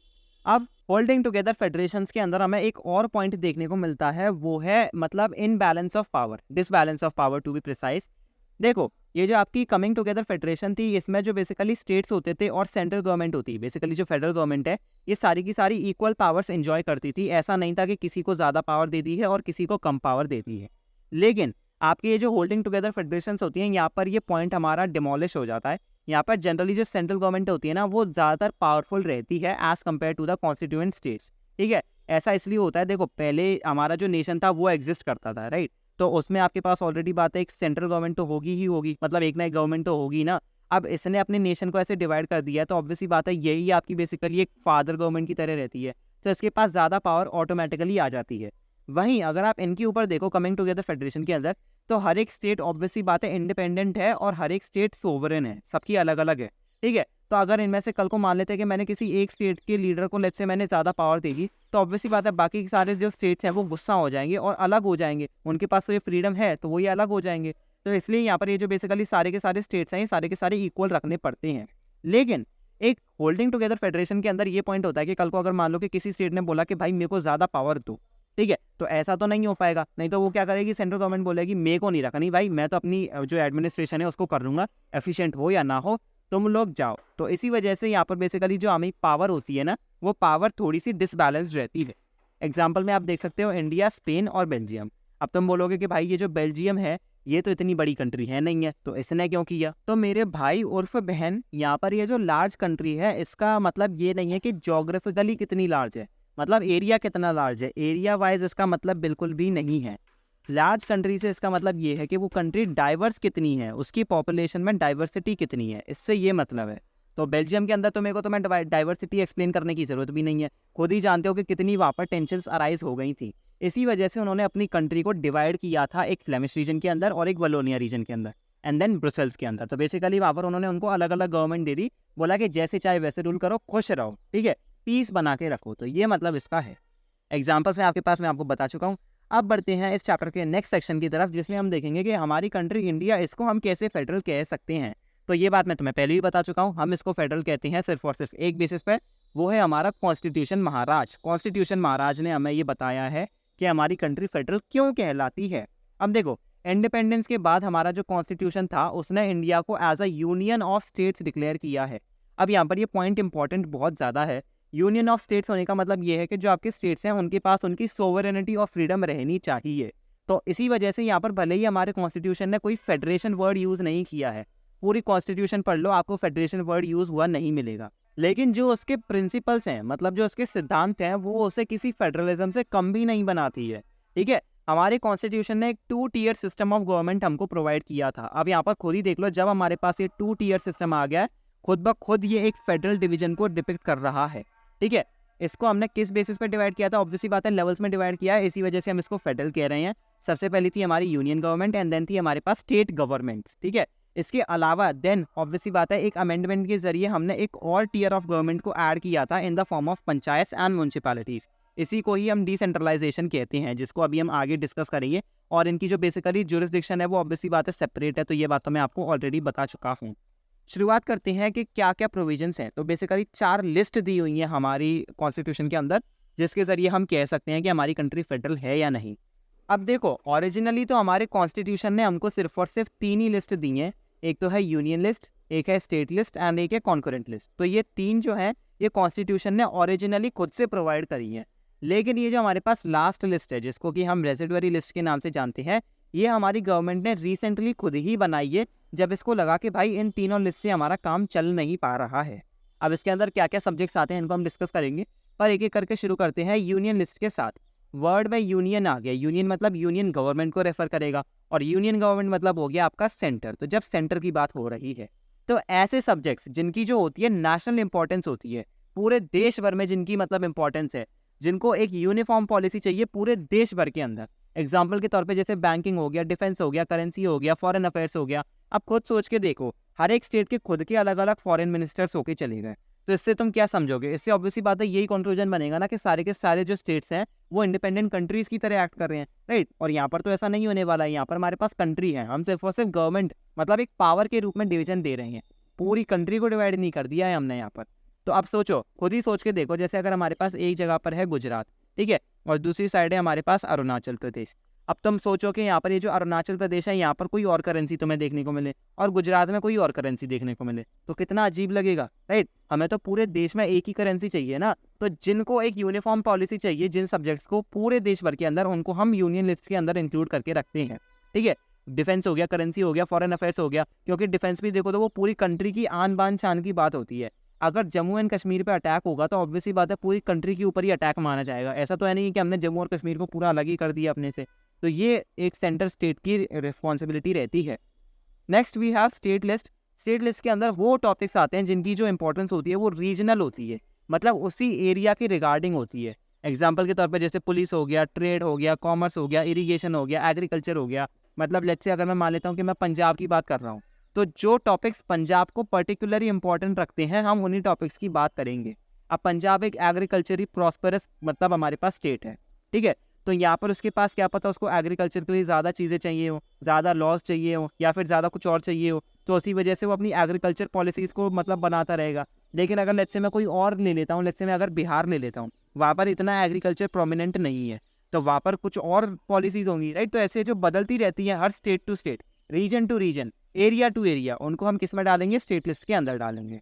अब होल्डिंग टुगेदर फेडरेशंस के अंदर हमें एक और पॉइंट देखने को मिलता है, वो है मतलब imbalance of power, disbalance of power to be precise. देखो, ये जो आपकी कमिंग टुगेदर फेडरेशन थी इसमें जो बेसिकली स्टेट्स होते थे और सेंट्रल गवर्नमेंट होती है, बेसिकली जो फेडरल गवर्नमेंट है, ये सारी की सारी इक्वल पावर्स एंजॉय करती थी। ऐसा नहीं था कि किसी को ज़्यादा पावर दे दी है और किसी को कम पावर दे दी है। लेकिन आपकी ये जो होल्डिंग टुगेदर फेडरेशंस होती हैं यहाँ पर ये पॉइंट हमारा डिमोलिश हो जाता है। यहाँ पर जनरली जो सेंट्रल गवर्नमेंट होती है ना वो ज़्यादातर पावरफुल रहती है as compare to the constituent states, ठीक है। ऐसा इसलिए होता है, देखो पहले हमारा जो नेशन था वो एग्जिस्ट करता था, राइट। तो उसमें आपके पास ऑलरेडी बात है एक सेंट्रल गवर्नमेंट तो होगी ही होगी, मतलब एक ना एक गवर्नमेंट तो होगी ना। अब इसने अपने नेशन को ऐसे डिवाइड कर दिया है तो ऑब्वियसली बात है यही आपकी बेसिकली एक फादर गवर्नमेंट की तरह रहती है, तो इसके पास ज़्यादा पावर ऑटोमेटिकली आ जाती है। वहीं अगर आप इनके ऊपर देखो कमिंग टुगेदर फेडरेशन के अंदर, तो हर एक स्टेट ऑब्वियसली बात है इंडिपेंडेंट है और हर एक स्टेट सोवरेन है, सबकी अलग अलग है, ठीक है। तो अगर इनमें से कल को मान लेते हैं कि मैंने किसी एक स्टेट के लीडर को लेट्स से मैंने ज़्यादा पावर दे दी, तो ऑब्वियसली बात है बाकी के सारे जो स्टेट्स हैं वो गुस्सा हो जाएंगे और अलग हो जाएंगे, उनके पास तो ये फ्रीडम है तो वो ये अलग हो जाएंगे। तो इसलिए यहाँ पर ये जो बेसिकली सारे के सारे स्टेट्स हैं ये सारे के सारे इक्वल रखने पड़ते हैं। लेकिन एक होल्डिंग टुगेदर फेडरेशन के अंदर ये पॉइंट होता है कि कल को अगर मान लो कि किसी स्टेट ने बोला कि भाई मेरे को ज़्यादा पावर दो, ठीक है, तो ऐसा तो नहीं हो पाएगा, नहीं तो वो क्या करेगी, सेंट्रल गवर्नमेंट बोलेगी मेरे को नहीं रखनी भाई, मैं तो अपनी जो एडमिनिस्ट्रेशन है उसको कर लूँगा, एफिशिएंट हो या ना हो तुम लोग जाओ। तो इसी वजह से यहाँ पर बेसिकली जो हमें पावर होती है ना, वो पावर थोड़ी सी डिसबैलेंस्ड रहती है। एग्जाम्पल में आप देख सकते हो इंडिया, स्पेन और बेल्जियम। अब तुम बोलोगे कि भाई ये जो बेल्जियम है ये तो इतनी बड़ी कंट्री है नहीं है, तो इसने क्यों किया? तो मेरे भाई उर्फ बहन, यहाँ पर ये जो लार्ज कंट्री है इसका मतलब ये नहीं है कि जोग्राफिकली कितनी लार्ज है, मतलब एरिया कितना लार्ज है, एरिया वाइज इसका मतलब बिल्कुल भी नहीं है। लार्ज कंट्री से इसका मतलब ये है कि वो कंट्री डाइवर्स कितनी है, उसकी पॉपुलेशन में डाइवर्सिटी कितनी है, इससे ये मतलब है। तो बेल्जियम के अंदर तो मेरे को तो मैं डाइवर्सिटी एक्सप्लेन करने की ज़रूरत भी नहीं है, खुद ही जानते हो कि कितनी वहाँ पर टेंशन्स अराइज हो गई थी। इसी वजह से उन्होंने अपनी कंट्री को डिवाइड किया था, एक फ्लेमिश रीजन के अंदर और एक वलोनिया रीजन के अंदर, एंड देन ब्रुसेल्स के अंदर। तो बेसिकली वहाँ पर उन्होंने उनको अलग अलग गवर्नमेंट दे दी, बोला कि जैसे चाहे वैसे रूल करो, खुश रहो, ठीक है, पीस बना के रखो। तो ये मतलब इसका है। एग्जाम्पल्स में आपके पास मैं आपको बता चुका हूँ। अब बढ़ते हैं इस चैप्टर के नेक्स्ट सेक्शन की तरफ, जिसमें हम देखेंगे कि हमारी कंट्री इंडिया, इसको हम कैसे फेडरल कह सकते हैं। तो ये बात मैं तुम्हें पहले ही बता चुका हूँ, हम इसको फेडरल कहते हैं सिर्फ और सिर्फ एक बेसिस पे, वो है हमारा कॉन्स्टिट्यूशन महाराज। कॉन्स्टिट्यूशन महाराज ने हमें ये बताया है कि हमारी कंट्री फेडरल क्यों कहलाती है। अब देखो, इंडिपेंडेंस के बाद हमारा जो कॉन्स्टिट्यूशन था उसने इंडिया को as a union of states declare किया है। अब यहाँ पर ये पॉइंट इंपॉर्टेंट बहुत ज़्यादा है। यूनियन ऑफ स्टेट्स होने का मतलब ये है कि जो आपके स्टेट्स हैं उनके पास उनकी सोवरेनिटी और फ्रीडम रहनी चाहिए। तो इसी वजह से यहाँ पर भले ही हमारे कॉन्स्टिट्यूशन ने कोई फेडरेशन वर्ड यूज़ नहीं किया है, पूरी कॉन्स्टिट्यूशन पढ़ लो आपको फेडरेशन वर्ड यूज़ हुआ नहीं मिलेगा, लेकिन जो उसके प्रिंसिपल्स हैं, मतलब जो उसके सिद्धांत हैं, वो उसे किसी फेडरलिज्म से कम भी नहीं बनाती है, ठीक है। हमारे कॉन्स्टिट्यूशन ने एक 2 टियर सिस्टम ऑफ गवर्नमेंट हमको प्रोवाइड किया था। अब यहाँ पर खुद ही देख लो, जब हमारे पास ये 2 टियर सिस्टम आ गया है, खुद ब खुद ये एक फेडरल डिवीजन को डिपिक्ट कर रहा है, ठीक है। इसको हमने किस बेसिस पे डिवाइड किया था? ऑब्वियसली बात है लेवल्स में डिवाइड किया है, इसी वजह से हम इसको फेडरल कह रहे हैं। सबसे पहली थी हमारी यूनियन गवर्नमेंट एंड देन थी हमारे पास स्टेट गवर्नमेंट्स, ठीक है। इसके अलावा देन ऑब्वियसली बात है एक अमेंडमेंट के जरिए हमने एक और टियर ऑफ गवर्नमेंट को ऐड किया था in the form of panchayat and municipalities. इसी को ही हम डिसेंट्रलाइजेशन कहते हैं, जिसको अभी हम आगे डिस्कस करेंगे। और इनकी जो बेसिकली जुरिस्डिक्शन है वो ऑब्वियसली बात है सेपरेट है, तो ये बात तो मैं आपको ऑलरेडी बता चुका हूँ। शुरुआत करते हैं कि क्या क्या प्रोविजंस हैं। तो बेसिकली 4 लिस्ट दी हुई हैं हमारी कॉन्स्टिट्यूशन के अंदर, जिसके ज़रिए हम कह सकते हैं कि हमारी कंट्री फेडरल है या नहीं। अब देखो, ओरिजिनली तो हमारे कॉन्स्टिट्यूशन ने हमको सिर्फ और सिर्फ 3 ही लिस्ट दी हैं, एक तो है यूनियन लिस्ट, एक है स्टेट लिस्ट एंड एक है कॉन्करेंट लिस्ट। तो ये 3 जो हैं ये कॉन्स्टिट्यूशन ने ओरिजिनली खुद से प्रोवाइड करी हैं। लेकिन ये जो हमारे पास लास्ट लिस्ट है, जिसको कि हम रेसिडुअरी लिस्ट के नाम से जानते हैं, ये हमारी गवर्नमेंट ने रिसेंटली खुद ही बनाई है, जब इसको लगा कि भाई इन तीनों लिस्ट से हमारा काम चल नहीं पा रहा है। अब इसके अंदर क्या क्या सब्जेक्ट्स आते हैं इनको हम डिस्कस करेंगे, पर एक एक करके शुरू करते हैं यूनियन लिस्ट के साथ। वर्ड में यूनियन आ गया, यूनियन मतलब यूनियन गवर्नमेंट को रेफर करेगा, और यूनियन गवर्नमेंट मतलब हो गया आपका सेंटर। तो जब सेंटर की बात हो रही है तो ऐसे सब्जेक्ट्स जिनकी जो होती है नेशनल इंपॉर्टेंस होती है, पूरे देश भर में जिनकी मतलब इंपॉर्टेंस है, जिनको एक यूनिफॉर्म पॉलिसी चाहिए पूरे देश भर के अंदर। एग्जाम्पल के तौर पे जैसे बैंकिंग हो गया, डिफेंस हो गया, करेंसी हो गया, फॉरेन अफेयर्स हो गया। अब खुद सोच के देखो, हर एक स्टेट के खुद के अलग अलग फॉरेन मिनिस्टर्स होके चले गए, तो इससे तुम क्या समझोगे? इससे ऑब्वियसली बात है यही कंक्लूजन बनेगा ना कि सारे के सारे जो स्टेट्स हैं वो इंडिपेंडेंट कंट्रीज की तरह एक्ट कर रहे हैं, राइट। और यहाँ पर तो ऐसा नहीं होने वाला है, यहाँ पर हमारे पास कंट्री है, हम सिर्फ और सिर्फ गवर्नमेंट मतलब एक पावर के रूप में डिवीजन दे रहे हैं, पूरी कंट्री को डिवाइड नहीं कर दिया है हमने यहाँ पर। तो अब सोचो, खुद ही सोच के देखो, जैसे अगर हमारे पास एक जगह पर है गुजरात, ठीक है, और दूसरी साइड है हमारे पास अरुणाचल प्रदेश। अब तुम सोचो कि यहाँ पर ये जो अरुणाचल प्रदेश है यहाँ पर कोई और करेंसी तुम्हें देखने को मिले और गुजरात में कोई और करेंसी देखने को मिले, तो कितना अजीब लगेगा, राइट। हमें तो पूरे देश में एक ही करेंसी चाहिए ना। तो जिनको एक यूनिफॉर्म पॉलिसी चाहिए, जिन सब्जेक्ट्स को पूरे देश भर के अंदर, उनको हम यूनियन लिस्ट के अंदर इंक्लूड करके रखते हैं, ठीक है। डिफेंस हो गया, करेंसी हो गया, फॉरेन अफेयर्स हो गया, क्योंकि डिफेंस भी देखो तो वो पूरी कंट्री की आन बान शान की बात होती है। अगर जम्मू एंड कश्मीर पे अटैक होगा तो ऑब्वियसली बात है पूरी कंट्री के ऊपर ही अटैक माना जाएगा। ऐसा तो है नहीं कि हमने जम्मू और कश्मीर को पूरा अलग ही कर दिया अपने से, तो ये एक सेंटर स्टेट की रिस्पॉन्सिबिलिटी रहती है। Next we have state list. State list के अंदर वो टॉपिक्स आते हैं जिनकी जो इंपॉर्टेंस होती है वो रीजनल होती है, मतलब उसी एरिया के रिगार्डिंग होती है। एग्जाम्पल के तौर पर जैसे पुलिस हो गया, ट्रेड हो गया, कॉमर्स हो गया, इरिगेशन हो गया, एग्रीकल्चर हो गया। मतलब लेट्स से अगर मैं मान लेता हूँ कि मैं पंजाब की बात कर रहा हूँ, तो जो टॉपिक्स पंजाब को पर्टिकुलरली इंपॉर्टेंट रखते हैं हम उन्हीं टॉपिक्स की बात करेंगे। अब पंजाब एक एग्रीकल्चरली प्रॉस्परस मतलब हमारे पास स्टेट है, ठीक है। तो यहाँ पर उसके पास क्या पता उसको एग्रीकल्चर के लिए ज़्यादा चीज़ें चाहिए हो, ज़्यादा लॉज चाहिए हो, या फिर ज़्यादा कुछ और चाहिए हो, तो उसी वजह से वो अपनी एग्रीकल्चर पॉलिसीज़ को मतलब बनाता रहेगा। लेकिन अगर लेट्स से मैं कोई और ले लेता हूँ, लेट्स से मैं अगर बिहार ले लेता हूँ, वहाँ पर इतना एग्रीकल्चर प्रोमिनेंट नहीं है, तो वहाँ पर कुछ और पॉलिसीज़ होंगी, राइट। तो ऐसे जो बदलती रहती हैं हर state to state, region to region, area to area, उनको हम किस में डालेंगे, स्टेट लिस्ट के अंदर डालेंगे।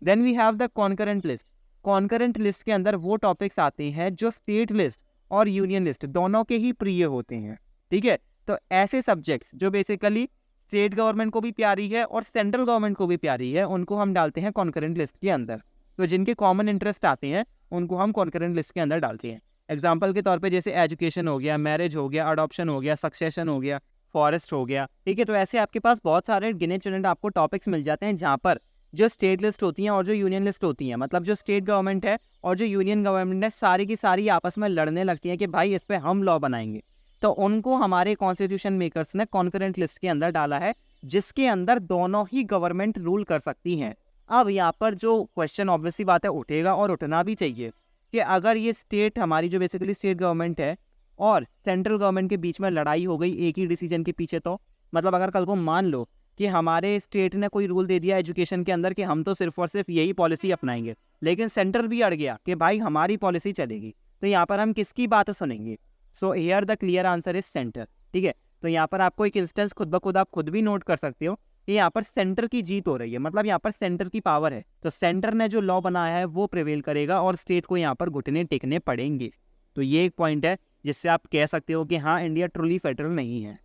Then we have the concurrent list. Concurrent list के अंदर वो टॉपिक्स आते हैं जो स्टेट लिस्ट और यूनियन लिस्ट दोनों के ही प्रिय होते हैं, ठीक है। तो ऐसे सब्जेक्ट्स जो बेसिकली स्टेट गवर्नमेंट को भी प्यारी है और सेंट्रल गवर्नमेंट को भी प्यारी है, उनको हम डालते हैं कॉन्करेंट लिस्ट के अंदर। तो जिनके कॉमन इंटरेस्ट आते हैं उनको हम कॉन्करेंट लिस्ट के अंदर डालते हैं। एग्जाम्पल के तौर पे जैसे एजुकेशन हो गया, मैरिज हो गया, अडॉप्शन हो गया, सक्सेशन हो गया, फॉरेस्ट हो गया, ठीक है। तो ऐसे आपके पास बहुत सारे गिने चुने आपको टॉपिक्स मिल जाते हैं जहाँ पर जो स्टेट लिस्ट होती हैं और जो यूनियन लिस्ट होती हैं, मतलब जो स्टेट गवर्नमेंट है और जो यूनियन गवर्नमेंट है, सारी की सारी आपस में लड़ने लगती हैं कि भाई इस पे हम लॉ बनाएंगे। तो उनको हमारे कॉन्स्टिट्यूशन मेकर्स ने कॉन्करेंट लिस्ट के अंदर डाला है, जिसके अंदर दोनों ही गवर्नमेंट रूल कर सकती हैं। अब यहाँ पर जो क्वेश्चन ऑब्वियसली बात है उठेगा और उठना भी चाहिए कि अगर ये स्टेट हमारी जो बेसिकली स्टेट गवर्नमेंट है और सेंट्रल गवर्नमेंट के बीच में लड़ाई हो गई एक ही डिसीजन के पीछे, तो मतलब अगर कल को मान लो कि हमारे स्टेट ने कोई रूल दे दिया एजुकेशन के अंदर कि हम तो सिर्फ और सिर्फ यही पॉलिसी अपनाएंगे, लेकिन सेंटर भी अड़ गया कि भाई हमारी पॉलिसी चलेगी, तो यहाँ पर हम किसकी बात सुनेंगे। So here the clear answer is centre, ठीक है। तो यहाँ पर आपको एक इंस्टेंस खुद ब खुद आप खुद भी नोट कर सकते हो कि यहाँ पर सेंटर की जीत हो रही है, मतलब यहाँ पर सेंटर की पावर है, तो सेंटर ने जो लॉ बनाया है वो प्रिवेल करेगा और स्टेट को यहाँ पर घुटने टेकने पड़ेंगे। तो ये एक पॉइंट है जिससे आप कह सकते हो कि हाँ इंडिया ट्रूली फेडरल नहीं है।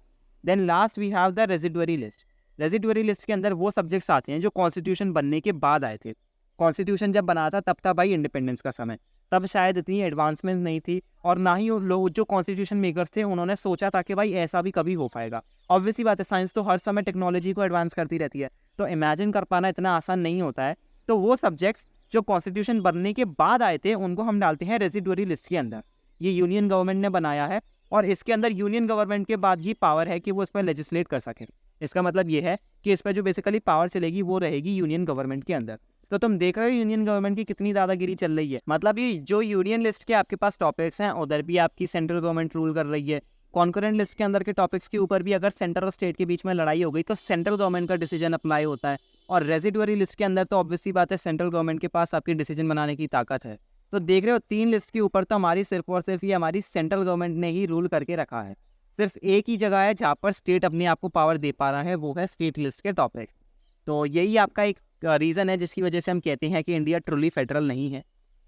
Then last we have the residuary list. Residuary list के अंदर वो सब्जेक्ट्स आते हैं जो कॉन्स्टिट्यूशन बनने के बाद आए थे। कॉन्स्टिट्यूशन जब बना था तब था भाई इंडिपेंडेंस का समय, तब शायद इतनी एडवांसमेंट नहीं थी और ना ही वो लोग जो कॉन्स्टिट्यूशन मेकर्स थे उन्होंने सोचा था कि भाई ऐसा भी कभी हो पाएगा। ऑब्वियसली बात है, साइंस तो हर समय टेक्नोलॉजी को एडवांस करती रहती है, तो इमेजिन कर पाना इतना आसान नहीं होता है। तो वो सब्जेक्ट्स जो कॉन्स्टिट्यूशन बनने के बाद आए थे उनको हम डालते हैं रेजिडुअरी लिस्ट के अंदर। ये यूनियन गवर्नमेंट ने बनाया है और इसके अंदर यूनियन गवर्नमेंट के बाद ही पावर है कि वो इस पर लेजिस्लेट कर सके। इसका मतलब ये है कि इस पर जो बेसिकली पावर चलेगी वो रहेगी यूनियन गवर्नमेंट के अंदर। तो तुम देख रहे हो यूनियन गवर्नमेंट की कितनी दादागिरी चल रही है। मतलब ये जो यूनियन लिस्ट के आपके पास टॉपिक्स हैं उधर भी आपकी सेंट्रल गवर्नमेंट रूल कर रही है। कॉन्करेंट लिस्ट के अंदर के टॉपिक्स के ऊपर भी अगर सेंटर और स्टेट के बीच में लड़ाई हो गई तो सेंट्रल गवर्नमेंट का डिसीजन अप्लाई होता है। और रेजिडुअरी लिस्ट के अंदर तो ऑब्वियसली बात है सेंट्रल गवर्नमेंट के पास आपकी डिसीजन बनाने की ताकत है। तो देख रहे हो 3 लिस्ट के ऊपर तो हमारी सिर्फ और सिर्फ ये हमारी सेंट्रल गवर्नमेंट ने ही रूल करके रखा है। सिर्फ एक ही जगह है जहाँ पर स्टेट अपने आप को पावर दे पा रहा है, वो है स्टेट लिस्ट के टॉपिक। तो यही आपका एक रीज़न है जिसकी वजह से हम कहते हैं कि इंडिया ट्रूली फेडरल नहीं है।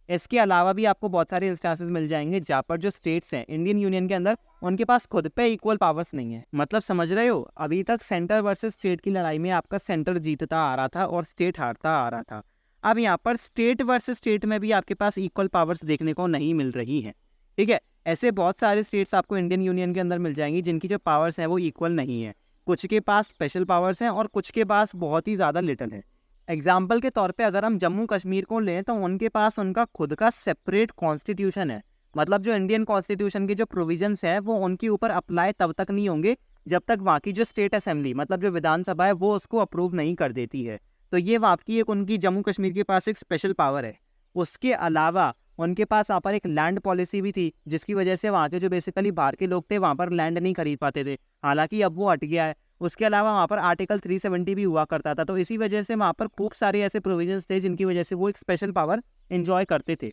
इसके अलावा भी आपको बहुत सारे इंस्टांसेस मिल जाएंगे जहाँ पर जो स्टेट्स हैं इंडियन यूनियन के अंदर उनके पास खुद पे इक्वल पावर्स नहीं है। मतलब समझ रहे हो, अभी तक सेंटर वर्सेस स्टेट की लड़ाई में आपका सेंटर जीतता आ रहा था और स्टेट हारता आ रहा था। अब यहाँ पर स्टेट वर्सेस स्टेट में भी आपके पास इक्वल पावर्स देखने को नहीं मिल रही हैं, ठीक है। ऐसे बहुत सारे स्टेट्स आपको इंडियन यूनियन के अंदर मिल जाएंगी जिनकी जो पावर्स हैं वो इक्वल नहीं है। कुछ के पास स्पेशल पावर्स हैं और कुछ के पास बहुत ही ज़्यादा लिटल है। एग्जाम्पल के तौर पे अगर हम जम्मू कश्मीर को लें तो उनके पास उनका खुद का सेपरेट कॉन्स्टिट्यूशन है। मतलब जो इंडियन कॉन्स्टिट्यूशन के जो प्रोविजंस है वो उनके ऊपर अप्लाई तब तक नहीं होंगे जब तक वहाँ की जो स्टेट असेंबली मतलब जो विधानसभा है वो उसको अप्रूव नहीं कर देती है। तो ये आपकी एक उनकी जम्मू कश्मीर के पास एक स्पेशल पावर है। उसके अलावा उनके पास वहाँ पर एक लैंड पॉलिसी भी थी जिसकी वजह से वहाँ के जो बेसिकली बाहर के लोग थे वहाँ पर लैंड नहीं खरीद पाते थे, हालांकि अब वो हट गया है। उसके अलावा वहाँ पर आर्टिकल 370 भी हुआ करता था, तो इसी वजह से वहाँ पर खूब सारे ऐसे प्रोविजंस थे जिनकी वजह से वो एक स्पेशल पावर एंजॉय करते थे।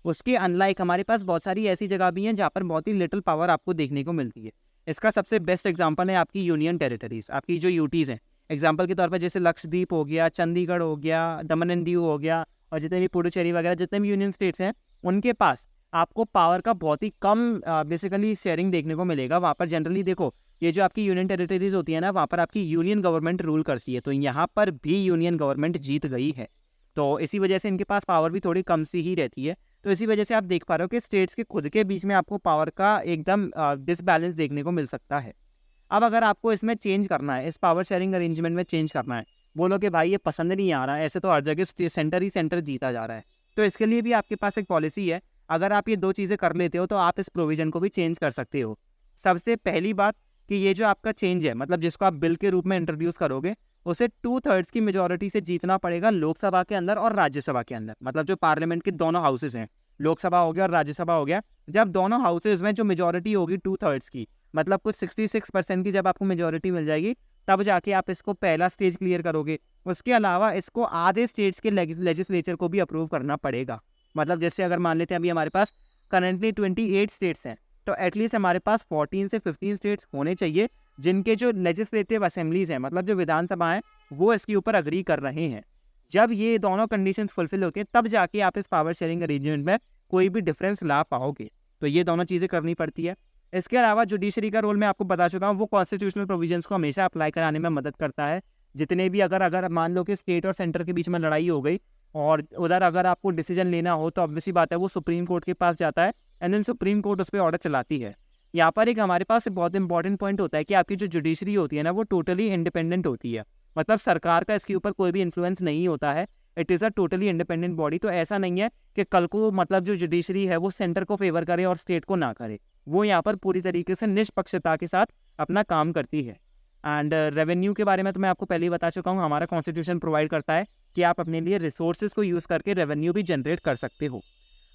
उसके अनलाइक हमारे पास बहुत सारी ऐसी जगह भी हैं जहाँ पर बहुत ही लिटिल पावर आपको देखने को मिलती है। इसका सबसे बेस्ट एग्जाम्पल है आपकी यूनियन टेरिटरीज, आपकी जो यूटीज़ हैं। एग्जाम्पल के तौर पर जैसे लक्षद्वीप हो गया, चंडीगढ़ हो गया, दमन एंड दीव हो गया, और जितने भी पुडुचेरी वगैरह जितने भी यूनियन स्टेट्स हैं उनके पास आपको पावर का बहुत ही कम बेसिकली शेयरिंग देखने को मिलेगा। वहाँ पर जनरली देखो ये जो आपकी यूनियन टेरिटरीज होती है ना, वहाँ पर आपकी यूनियन गवर्नमेंट रूल करती है, तो यहाँ पर भी यूनियन गवर्नमेंट जीत गई है। तो इसी वजह से इनके पास पावर भी थोड़ी कम सी ही रहती है। तो इसी वजह से आप देख पा रहे हो कि स्टेट्स के खुद के बीच में आपको पावर का एकदम डिसबैलेंस देखने को मिल सकता है। अब अगर आपको इसमें चेंज करना है, इस पावर शेयरिंग अरेंजमेंट में चेंज करना है, बोलो कि भाई ये पसंद नहीं आ रहा है, ऐसे तो हर जगह सेंटर ही सेंटर जीता जा रहा है, तो इसके लिए भी आपके पास एक पॉलिसी है। अगर आप ये 2 चीज़ें कर लेते हो तो आप इस प्रोविज़न को भी चेंज कर सकते हो। सबसे पहली बात कि ये जो आपका चेंज है, मतलब जिसको आप बिल के रूप में इंट्रोड्यूस करोगे, उसे 2/3 की मेजॉरिटी से जीतना पड़ेगा लोकसभा के अंदर और राज्यसभा के अंदर। मतलब जो पार्लियामेंट के दोनों हाउसेज़ हैं, लोकसभा हो गया और राज्यसभा हो गया, जब दोनों हाउसेज़ में जो मेजॉरिटी होगी 2/3 की, मतलब कुछ 66% की जब आपको मेजॉरिटी मिल जाएगी, तब जाके आप इसको पहला स्टेज क्लियर करोगे। उसके अलावा इसको आधे स्टेट्स के लेजिस्लेचर को भी अप्रूव करना पड़ेगा। मतलब जैसे अगर मान लेते हैं अभी हमारे पास करंटली 28 स्टेट्स हैं, तो एटलीस्ट हमारे पास 14 से 15 स्टेट्स होने चाहिए जिनके जो लेजिस्लेटिव असेंबलीज हैं, मतलब जो विधानसभा हैं, वो इसके ऊपर अग्री कर रहे हैं। जब ये दोनों कंडीशंस फुलफिल होती हैं, तब जाके आप इस पावर शेयरिंग अरेंजमेंट में कोई भी डिफरेंस ला पाओगे। तो ये दोनों चीज़ें करनी पड़ती है। इसके अलावा जुडिशरी का रोल मैं आपको बता चुका हूँ, वो कॉन्स्टिट्यूशनल प्रोविजंस को हमेशा अप्लाई कराने में मदद करता है। जितने भी अगर मान लो कि स्टेट और सेंटर के बीच में लड़ाई हो गई और उधर अगर आपको डिसीजन लेना हो, तो ऑब्वियसली बात है वो सुप्रीम कोर्ट के पास जाता है एंड देन सुप्रीम कोर्ट उस पर ऑर्डर चलाती है। यहाँ पर एक हमारे पास बहुत इंपॉर्टेंट पॉइंट होता है कि आपकी जो जुडिशरी होती है ना, वो टोटली इंडिपेंडेंट होती है। मतलब सरकार का इसके ऊपर कोई भी इन्फ्लुएंस नहीं होता है। It is a totally independent body. तो ऐसा नहीं है कि कल को मतलब जो जुडिशरी है वो सेंटर को फेवर करे और स्टेट को ना करे। वो यहाँ पर पूरी तरीके से निष्पक्षता के साथ अपना काम करती है। एंड रेवेन्यू के बारे में तो मैं आपको पहले ही बता चुका हूँ, हमारा कॉन्स्टिट्यूशन प्रोवाइड करता है कि आप अपने लिए रिसोर्सेज को यूज़ करके रेवेन्यू भी जनरेट कर सकते हो।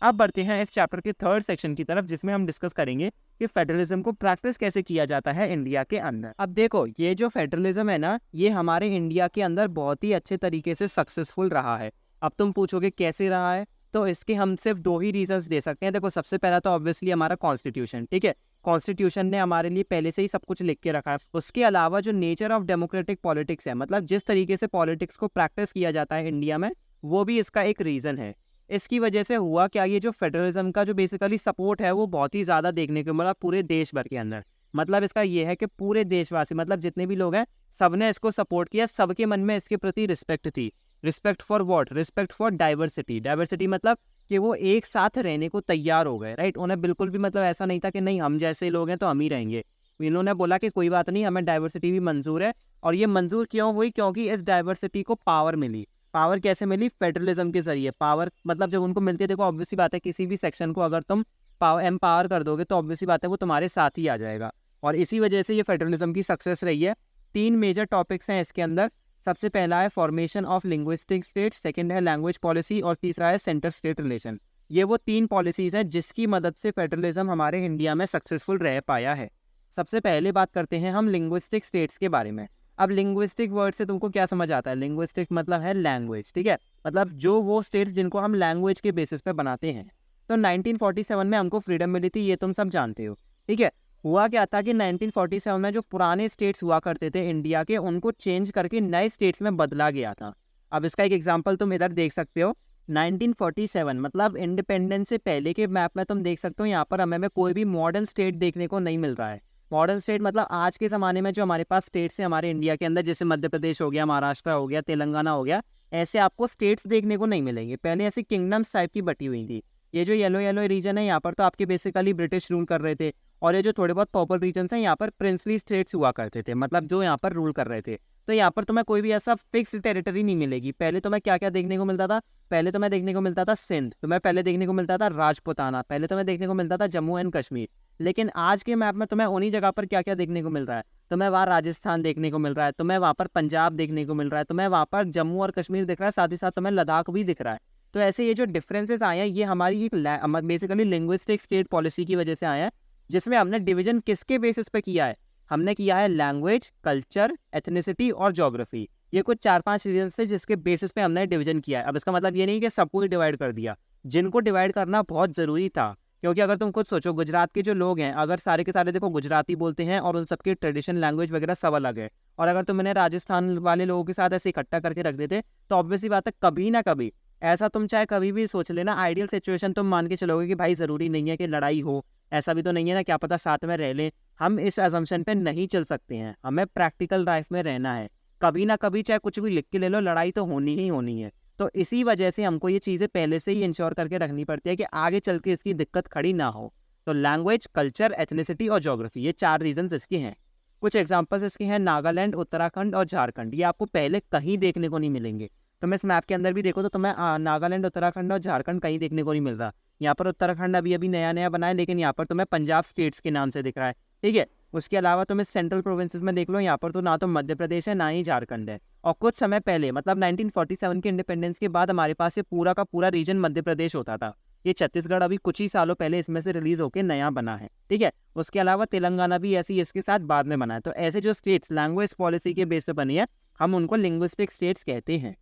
अब बढ़ते हैं इस चैप्टर के 3rd सेक्शन की तरफ, जिसमें हम डिस्कस करेंगे कि फेडरलिज्म को प्रैक्टिस कैसे किया जाता है इंडिया के अंदर। अब देखो, ये जो फेडरलिज्म है ना, ये हमारे इंडिया के अंदर बहुत ही अच्छे तरीके से सक्सेसफुल रहा है। अब तुम पूछोगे कैसे रहा है, तो इसके हम सिर्फ 2 ही रीजंस दे सकते हैं। देखो, सबसे पहला तो ऑब्वियसली हमारा कॉन्स्टिट्यूशन, ठीक है। कॉन्स्टिट्यूशन ने हमारे लिए पहले से ही सब कुछ लिख के रखा है। उसके अलावा जो नेचर ऑफ डेमोक्रेटिक पॉलिटिक्स है, मतलब जिस तरीके से पॉलिटिक्स को प्रैक्टिस किया जाता है इंडिया में, वो भी इसका एक रीज़न है। इसकी वजह से हुआ क्या, ये जो फेडरलिज्म का जो बेसिकली सपोर्ट है वो बहुत ही ज़्यादा देखने को मिला पूरे देश भर के अंदर। मतलब इसका ये है कि पूरे देशवासी, मतलब जितने भी लोग हैं, सबने इसको सपोर्ट किया। सबके मन में इसके प्रति रिस्पेक्ट थी। Respect for what? Respect for diversity. Diversity मतलब कि वो एक साथ रहने को तैयार हो गए, राइट। उन्हें बिल्कुल भी मतलब ऐसा नहीं था कि नहीं हम जैसे लोग हैं तो हम ही रहेंगे। इन्होंने बोला कि कोई बात नहीं, हमें डाइवर्सिटी भी मंजूर है। और ये मंजूर क्यों हुई? क्योंकि इस डाइवर्सिटी को पावर मिली। पावर कैसे मिली? फेडरलिज्म के जरिए। पावर मतलब जब उनको मिलती है, देखो ऑब्वियसली बात है, किसी भी सेक्शन को अगर तुम एम्पावर कर दोगे तो ऑब्वियसली बात है वो तुम्हारे साथ ही आ जाएगा। और इसी वजह से ये फेडरलिज्म की सक्सेस रही है। 3 मेजर टॉपिक्स हैं इसके अंदर। सबसे पहला है formation of linguistic state, second है लैंग्वेज पॉलिसी और तीसरा है सेंटर स्टेट रिलेशन। ये वो 3 पॉलिसीज़ हैं जिसकी मदद से फेडरलिज्म हमारे इंडिया में सक्सेसफुल रह पाया है। सबसे पहले बात करते हैं हम लिंग्विस्टिक स्टेट्स के बारे में। अब लिंग्विस्टिक वर्ड से तुमको क्या समझ आता है? लिंग्विस्टिक मतलब है लैंग्वेज, ठीक है। मतलब जो वो स्टेट्स जिनको हम लैंग्वेज के बेसिस पे बनाते हैं। तो 1947 में हमको फ्रीडम मिली थी, ये तुम सब जानते हो, ठीक है। हुआ क्या था कि 1947 में जो पुराने स्टेट्स हुआ करते थे इंडिया के, उनको चेंज करके नए स्टेट्स में बदला गया था। अब इसका एक एग्जांपल तुम इधर देख सकते हो। 1947 मतलब इंडिपेंडेंस से पहले के मैप में तुम देख सकते हो, यहाँ पर हमें कोई भी मॉडर्न स्टेट देखने को नहीं मिल रहा है। मॉडर्न स्टेट मतलब आज के ज़माने में जो हमारे पास स्टेट्स हैं हमारे इंडिया के अंदर, जैसे मध्य प्रदेश हो गया, महाराष्ट्र हो गया, तेलंगाना हो गया, ऐसे आपको स्टेट्स देखने को नहीं मिलेंगे। पहले ऐसी किंगडम्स टाइप की बटी हुई थी। ये जो येलो येलो रीजन है, यहाँ पर तो आपके बेसिकली ब्रिटिश रूल कर रहे थे। और ये जो थोड़े बहुत पर्पल रीजन हैं, यहाँ पर प्रिंसली स्टेट्स हुआ करते थे, मतलब जो यहाँ पर रूल कर रहे थे। तो यहाँ पर तुम्हें कोई भी ऐसा फिक्स टेरिटरी नहीं मिलेगी। पहले तुम्हें क्या क्या देखने को मिलता था? पहले तुम्हें देखने को मिलता था सिंध, तुम्हें पहले देखने को मिलता था राजपुताना, पहले तुम्हें देखने को मिलता था जम्मू एंड कश्मीर। लेकिन आज के मैप में तुम्हें उन्हीं जगह पर क्या क्या देखने को मिल रहा है? तुम्हें वहाँ राजस्थान देखने को मिल रहा है, तुम्हें वहाँ पर पंजाब देखने को मिल रहा है, तुम्हें वहाँ पर जम्मू और कश्मीर दिख रहा है, साथ ही साथ तुम्हें लद्दाख भी दिख रहा है। तो ऐसे ये जो डिफरेंसेस आए हैं, ये हमारी एक बेसिकली लिंग्विस्टिक स्टेट पॉलिसी की वजह से आए हैं, जिसमें हमने डिवीजन किसके बेसिस पे किया है? हमने किया है लैंग्वेज, कल्चर, एथनिसिटी और ज्योग्राफी। ये कुछ 4-5 रीजन है जिसके बेसिस पे हमने डिवीजन किया है। अब इसका मतलब ये नहीं कि सबको ही डिवाइड कर दिया। जिनको डिवाइड करना बहुत ज़रूरी था, क्योंकि अगर तुम खुद सोचो, गुजरात के जो लोग हैं, अगर सारे के सारे देखो गुजराती बोलते हैं और उन सबके ट्रेडिशन, लैंग्वेज वगैरह सब अलग है। और अगर तुम इन्हें राजस्थान वाले लोगों के साथ ऐसे इकट्ठा करके रख देते, तो ऑब्वियसली बात है कभी ना कभी ऐसा, तुम चाहे कभी भी सोच लेना, आइडियल सिचुएशन तुम मान के चलोगे कि भाई ज़रूरी नहीं है कि लड़ाई हो, ऐसा भी तो नहीं है ना, क्या पता साथ में रह लें। हम इस अजम्पशन पे नहीं चल सकते हैं। हमें प्रैक्टिकल लाइफ में रहना है। कभी ना कभी चाहे कुछ भी लिख के ले लो, लड़ाई तो होनी ही होनी है। तो इसी वजह से हमको ये चीज़ें पहले से ही इंश्योर करके रखनी पड़ती है कि आगे चल के इसकी दिक्कत खड़ी ना हो। तो लैंग्वेज, कल्चर, एथनिसिटी और ज्योग्राफी, ये 4 रीजंस इसके हैं। कुछ एग्जांपल्स इसके हैं नागालैंड, उत्तराखंड और झारखंड। ये आपको पहले कहीं देखने को नहीं मिलेंगे। तुम इस मैप के अंदर भी देखो तो तुम्हें नागालैंड, उत्तराखंड और झारखंड कहीं देखने को नहीं मिल रहा। यहाँ पर उत्तराखंड अभी अभी नया नया बना है, लेकिन यहाँ पर तुम्हें पंजाब स्टेट्स के नाम से दिख रहा है, ठीक है। उसके अलावा तुम इस सेंट्रल प्रोविंसेस में देख लो, यहाँ पर तो ना तो मध्य प्रदेश है ना ही झारखंड है। और कुछ समय पहले मतलब 1947 के इंडिपेंडेंस के बाद हमारे पास ये पूरा का पूरा रीजन मध्य प्रदेश होता था। ये छत्तीसगढ़ अभी कुछ ही सालों पहले इसमें से रिलीज होकर नया बना है, ठीक है। उसके अलावा तेलंगाना भी ऐसी इसके साथ बाद में बना है। तो ऐसे जो स्टेट्स लैंग्वेज पॉलिसी के बेस पे बनी है, हम उनको लिंग्विस्टिक स्टेट्स कहते हैं।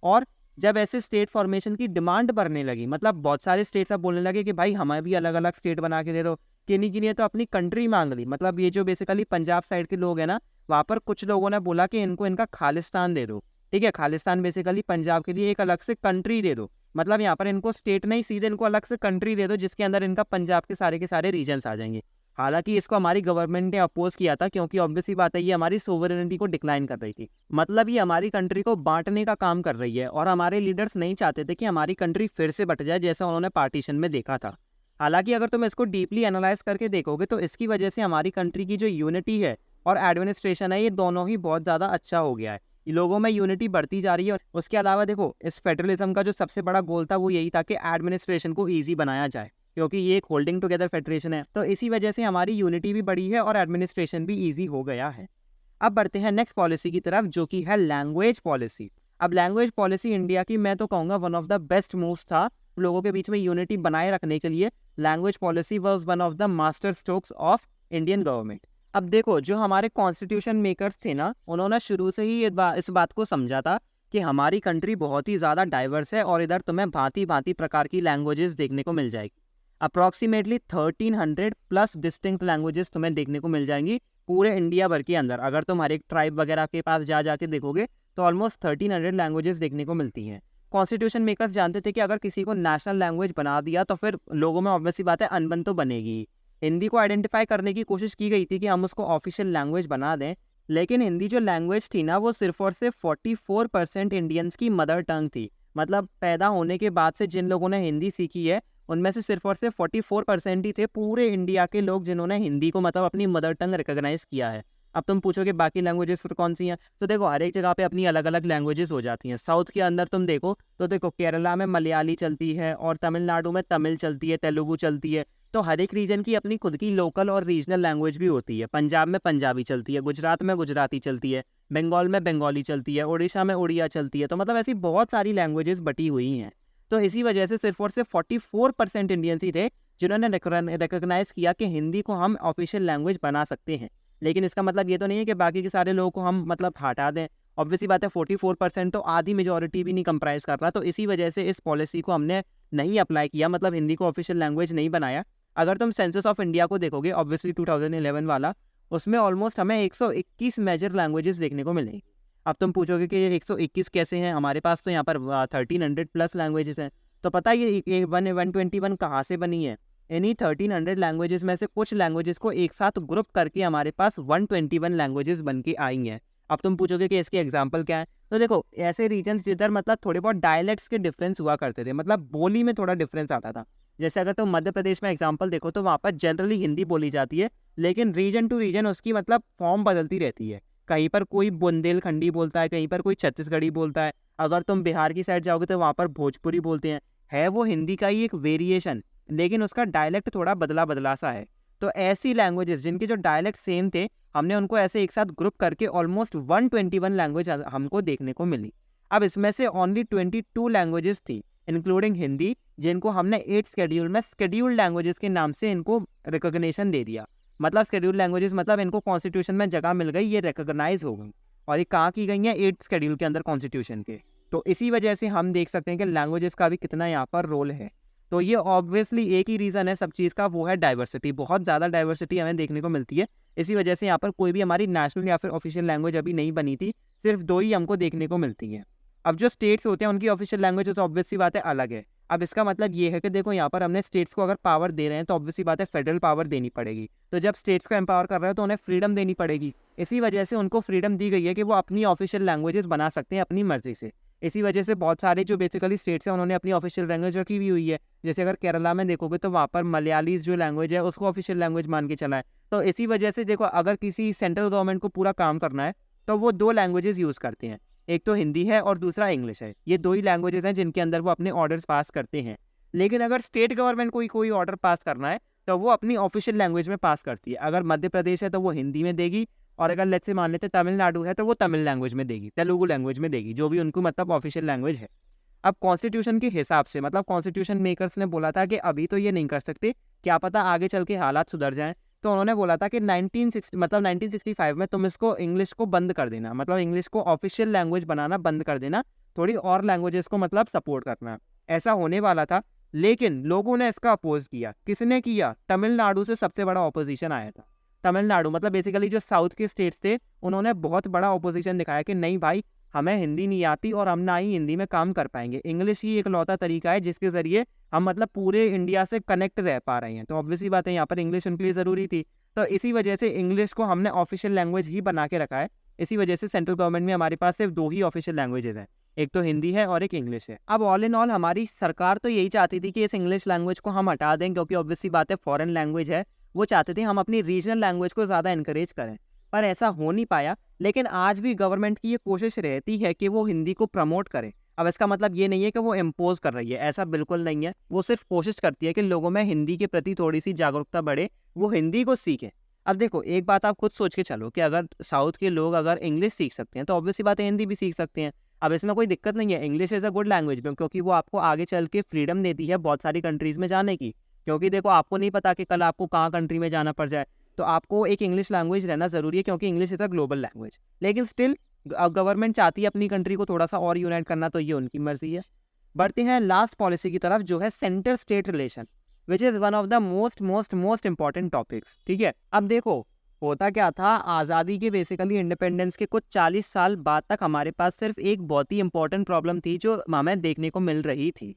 और जब ऐसे स्टेट फॉर्मेशन की डिमांड बढ़ने लगी, मतलब बहुत सारे स्टेट्स अब बोलने लगे कि भाई हमें भी अलग अलग स्टेट बना के दे दो, किन्हीं किन्हीं तो अपनी कंट्री मांग ली। मतलब ये जो बेसिकली पंजाब साइड के लोग हैं ना, वहाँ पर कुछ लोगों ने बोला कि इनको इनका खालिस्तान दे दो, ठीक है। खालिस्तान बेसिकली पंजाब के लिए एक अलग से कंट्री दे दो, मतलब यहाँ पर इनको स्टेट नहीं, सीधे इनको अलग से कंट्री दे दो जिसके अंदर इनका पंजाब के सारे रीजन्स आ जाएंगे। हालांकि इसको हमारी गवर्नमेंट ने अपोज किया था, क्योंकि ऑब्वियसली बात है ये हमारी सोवरेनिटी को डिक्लाइन कर रही थी। मतलब ये हमारी कंट्री को बांटने का काम कर रही है, और हमारे लीडर्स नहीं चाहते थे कि हमारी कंट्री फिर से बट जाए जैसा उन्होंने पार्टीशन में देखा था। हालांकि अगर तुम इसको डीपली एनालाइज करके देखोगे तो इसकी वजह से हमारी कंट्री की जो यूनिटी है और एडमिनिस्ट्रेशन है, ये दोनों ही बहुत ज़्यादा अच्छा हो गया है। लोगों में यूनिटी बढ़ती जा रही है। और उसके अलावा देखो, इस फेडरलिज्म का जो सबसे बड़ा गोल था वो यही था कि एडमिनिस्ट्रेशन को ईजी बनाया जाए, क्योंकि ये एक होल्डिंग टुगेदर फेडरेशन है। तो इसी वजह से हमारी यूनिटी भी बढ़ी है और एडमिनिस्ट्रेशन भी ईजी हो गया है। अब बढ़ते हैं नेक्स्ट पॉलिसी की तरफ, जो कि है लैंग्वेज पॉलिसी। अब लैंग्वेज पॉलिसी इंडिया की मैं तो कहूँगा one of the best moves था लोगों के बीच में यूनिटी बनाए रखने के लिए। Language policy was one of the master strokes of Indian government. अब देखो, जो हमारे कॉन्स्टिट्यूशन मेकर्स थे ना, उन्होंने शुरू से ही इस बात को समझा था कि हमारी कंट्री बहुत ही ज़्यादा डाइवर्स है और इधर तुम्हें भांति भांति प्रकार की लैंग्वेजेस देखने को मिल जाएगी। अप्रॉक्सीमेटली 1300 प्लस डिस्टिंक्ट लैंग्वेजेस तुम्हें देखने को मिल जाएंगी पूरे इंडिया भर के अंदर। अगर तुम हर एक ट्राइब वगैरह के पास जाके देखोगे तो ऑलमोस्ट 1300 लैंग्वेजेस देखने को मिलती हैं। कॉन्स्टिट्यूशन मेकर्स जानते थे कि अगर किसी को नेशनल लैंग्वेज बना दिया तो फिर लोगों में ऑब्वियसली बात है अनबन तो बनेगी। हिंदी को आइडेंटिफाई करने की कोशिश की गई थी कि हम उसको ऑफिशियल लैंग्वेज बना दें, लेकिन हिंदी जो लैंग्वेज थी ना, वो सिर्फ और सिर्फ 44% इंडियंस की मदर टंग थी। मतलब पैदा होने के बाद से जिन लोगों ने हिंदी सीखी है, उनमें से सिर्फ और सिर्फ 44% ही थे पूरे इंडिया के लोग जिन्होंने हिंदी को मतलब अपनी मदर टंग रिकॉग्नाइज किया है। अब तुम पूछोगे बाकी लैंग्वेजेस फिर कौन सी हैं, तो देखो हर एक जगह पे अपनी अलग अलग लैंग्वेजेस हो जाती हैं। साउथ के अंदर तुम देखो तो देखो केरला में मलयाली चलती है और तमिलनाडु में तमिल चलती है, तेलुगु चलती है। तो हर एक रीजन की अपनी खुद की लोकल और रीजनल लैंग्वेज भी होती है। पंजाब में पंजाबी चलती है, गुजरात में गुजराती चलती है, बंगाल में बंगाली चलती है, उड़ीसा में उड़िया चलती है। तो मतलब ऐसी बहुत सारी लैंग्वेजेस बटी हुई हैं। तो इसी वजह से सिर्फ और सिर्फ 44% इंडियंस ही थे जिन्होंने रिकॉग्नाइज किया कि हिंदी को हम ऑफिशियल लैंग्वेज बना सकते हैं। लेकिन इसका मतलब ये तो नहीं है कि बाकी के सारे लोगों को हम मतलब हटा दें। ऑब्वियसली बात है 44% तो आधी मेजॉरिटी भी नहीं कंप्राइज कर रहा। तो इसी वजह से इस पॉलिसी को हमने नहीं अप्लाई किया, मतलब हिंदी को ऑफिशियल लैंग्वेज नहीं बनाया। अगर तुम सेंसस ऑफ इंडिया को देखोगे ऑब्वियसली 2011 वाला, उसमें ऑलमोस्ट हमें 121 मेजर लैंग्वेजेस देखने को मिलेंगी। अब तुम पूछोगे कि ये 121 कैसे हैं, हमारे पास तो यहाँ पर 1300 प्लस लैंग्वेजेस हैं। तो पता है ये 121 कहाँ से बनी है? इन्हीं 1300 लैंग्वेजेस में से कुछ लैंग्वेजेस को एक साथ ग्रुप करके हमारे पास 121 लैंग्वेजेस बन के आई हैं। अब तुम पूछोगे कि इसके एग्जाम्पल क्या है, तो देखो ऐसे रीजन्स जिधर मतलब थोड़े बहुत डायलेक्ट्स के डिफरेंस हुआ करते थे, मतलब बोली में थोड़ा डिफरेंस आता था। जैसे अगर तुम मध्य प्रदेश में एग्जाम्पल देखो तो वहाँ पर जनरली हिंदी बोली जाती है, लेकिन रीजन टू रीजन उसकी मतलब फॉर्म बदलती रहती है। कहीं पर कोई बुंदेलखंडी बोलता है, कहीं पर कोई छत्तीसगढ़ी बोलता है। अगर तुम बिहार की साइड जाओगे तो वहाँ पर भोजपुरी बोलते हैं। है वो हिंदी का ही एक वेरिएशन, लेकिन उसका डायलेक्ट थोड़ा बदला बदला सा है। तो ऐसी लैंग्वेजेस जिनके जो डायलेक्ट सेम थे, हमने उनको ऐसे एक साथ ग्रुप करके ऑलमोस्ट 121 लैंग्वेज हमको देखने को मिली। अब इसमें से ओनली 22 लैंग्वेजेस थी इंक्लूडिंग हिंदी, जिनको हमने 8 शेड्यूल में शेड्यूल्ड लैंग्वेजेस के नाम से इनको रिकॉग्निशन दे दिया। मतलब शेड्यूल्ड लैंग्वेजेस मतलब इनको कॉन्स्टिट्यूशन में जगह मिल गई, ये रिकॉग्नाइज हो गई और ये कहाँ की गई है? 8 शेड्यूल के अंदर कॉन्स्टिट्यूशन के। तो इसी वजह से हम देख सकते हैं कि लैंग्वेजेस का भी कितना यहाँ पर रोल है। तो ये ऑब्वियसली एक ही रीज़न है सब चीज़ का, वो है डाइवर्सिटी। बहुत ज़्यादा डाइवर्सिटी हमें देखने को मिलती है। इसी वजह से यहाँ पर कोई भी हमारी नेशनल या फिर ऑफिशियल लैंग्वेज अभी नहीं बनी थी, सिर्फ 2 ही हमको देखने को मिलती हैं। अब जो स्टेट्स होते हैं उनकी ऑफिशियल लैंग्वेज तो ऑब्वियसली बात है अलग है। अब इसका मतलब ये है कि देखो यहाँ पर हमने स्टेट्स को अगर पावर दे रहे हैं तो ऑब्वियसली बात है फेडरल पावर देनी पड़ेगी। तो जब स्टेट्स को एम्पावर कर रहे हो तो उन्हें फ्रीडम देनी पड़ेगी। इसी वजह से उनको फ्रीडम दी गई है कि वो अपनी ऑफिशियल लैंग्वेजेस बना सकते हैं अपनी मर्जी से। इसी वजह से बहुत सारे जो बेसिकली स्टेट्स हैं उन्होंने अपनी ऑफिशियल लैंग्वेज रखी हुई हुई है। जैसे अगर केरला में देखोगे तो वहाँ पर मलयाली जो लैंग्वेज है उसको ऑफिशियल लैंग्वेज मान के चला है। तो इसी वजह से देखो, अगर किसी सेंट्रल गवर्नमेंट को पूरा काम करना है तो वो 2 लैंग्वेजेस यूज़ करते हैं, एक तो हिंदी है और दूसरा इंग्लिश है। ये 2 ही लैंग्वेजेस हैं जिनके अंदर वो अपने ऑर्डर्स पास करते हैं। लेकिन अगर स्टेट गवर्नमेंट को कोई ऑर्डर पास करना है तो वो अपनी ऑफिशियल लैंग्वेज में पास करती है। अगर मध्य प्रदेश है तो वो हिंदी में देगी, और अगर लेट्स से मान लेते तमिलनाडु है तो वो तमिल लैंग्वेज में देगी, तेलुगु लैंग्वेज में देगी, जो भी उनको मतलब ऑफिशियल लैंग्वेज है। अब कॉन्स्टिट्यूशन के हिसाब से मतलब कॉन्स्टिट्यूशन मेकर्स ने बोला था कि अभी तो ये नहीं कर सकते, क्या पता आगे चल के हालात सुधर जाएं, तो उन्होंने बोला था कि 1965 में तुम इसको इंग्लिश को बंद कर देना, मतलब इंग्लिश को ऑफिशियल लैंग्वेज बनाना बंद कर देना, थोड़ी और लैंग्वेजेस को मतलब सपोर्ट करना। ऐसा होने वाला था, लेकिन लोगों ने इसका अपोज किया। किसने किया? तमिलनाडु से सबसे बड़ा ऑपोजिशन आया था। तमिलनाडु मतलब बेसिकली जो साउथ के स्टेट्स थे, उन्होंने बहुत बड़ा ऑपोजिशन दिखाया कि नहीं भाई, हमें हिंदी नहीं आती और हम ना ही हिंदी में काम कर पाएंगे। इंग्लिश ही इकलौता तरीका है जिसके ज़रिए हम मतलब पूरे इंडिया से कनेक्ट रह पा रहे हैं। तो ऑब्वियसली बात है, यहाँ पर इंग्लिश उनके लिए ज़रूरी थी। तो इसी वजह से इंग्लिश को हमने ऑफिशियल लैंग्वेज ही बना के रखा है। इसी वजह से सेंट्रल गवर्नमेंट में हमारे पास सिर्फ 2 ही ऑफिशियल लैंग्वेजेज हैं, एक तो हिंदी है और एक इंग्लिश है। अब ऑल इन ऑल हमारी सरकार तो यही चाहती थी कि इस इंग्लिश लैंग्वेज को हम हटा दें, क्योंकि ऑब्वियसली बात है फॉरेन लैंग्वेज है। वो चाहते थे हम अपनी रीजनल लैंग्वेज को ज़्यादा इनकरेज करें, पर ऐसा हो नहीं पाया। लेकिन आज भी गवर्नमेंट की ये कोशिश रहती है कि वो हिंदी को प्रमोट करे। अब इसका मतलब ये नहीं है कि वो इम्पोज कर रही है, ऐसा बिल्कुल नहीं है। वो सिर्फ कोशिश करती है कि लोगों में हिंदी के प्रति थोड़ी सी जागरूकता बढ़े, वो हिंदी को सीखें। अब देखो, एक बात आप खुद सोच के चलो कि अगर साउथ के लोग अगर इंग्लिश सीख सकते हैं तो ऑब्वियसली बात है हिंदी भी सीख सकते हैं। अब इसमें कोई दिक्कत नहीं है, English is a good language, क्योंकि वो आपको आगे चल के फ्रीडम देती है बहुत सारी कंट्रीज़ में जाने की। क्योंकि देखो, आपको नहीं पता कि कल आपको कहाँ कंट्री में जाना पड़ जाए, तो आपको एक इंग्लिश लैंग्वेज रहना ज़रूरी है, क्योंकि English is a global language. लेकिन स्टिल गवर्नमेंट चाहती है अपनी कंट्री को थोड़ा सा और यूनाइट करना, तो ये उनकी मर्जी है। बढ़ते हैं लास्ट पॉलिसी की तरफ, जो है centre state relation, which is one of the most important topics. ठीक है, अब देखो होता क्या था, आज़ादी के बेसिकली इंडिपेंडेंस के कुछ 40 साल बाद तक हमारे पास सिर्फ एक बहुत ही इंपॉर्टेंट प्रॉब्लम थी जो हमें देखने को मिल रही थी।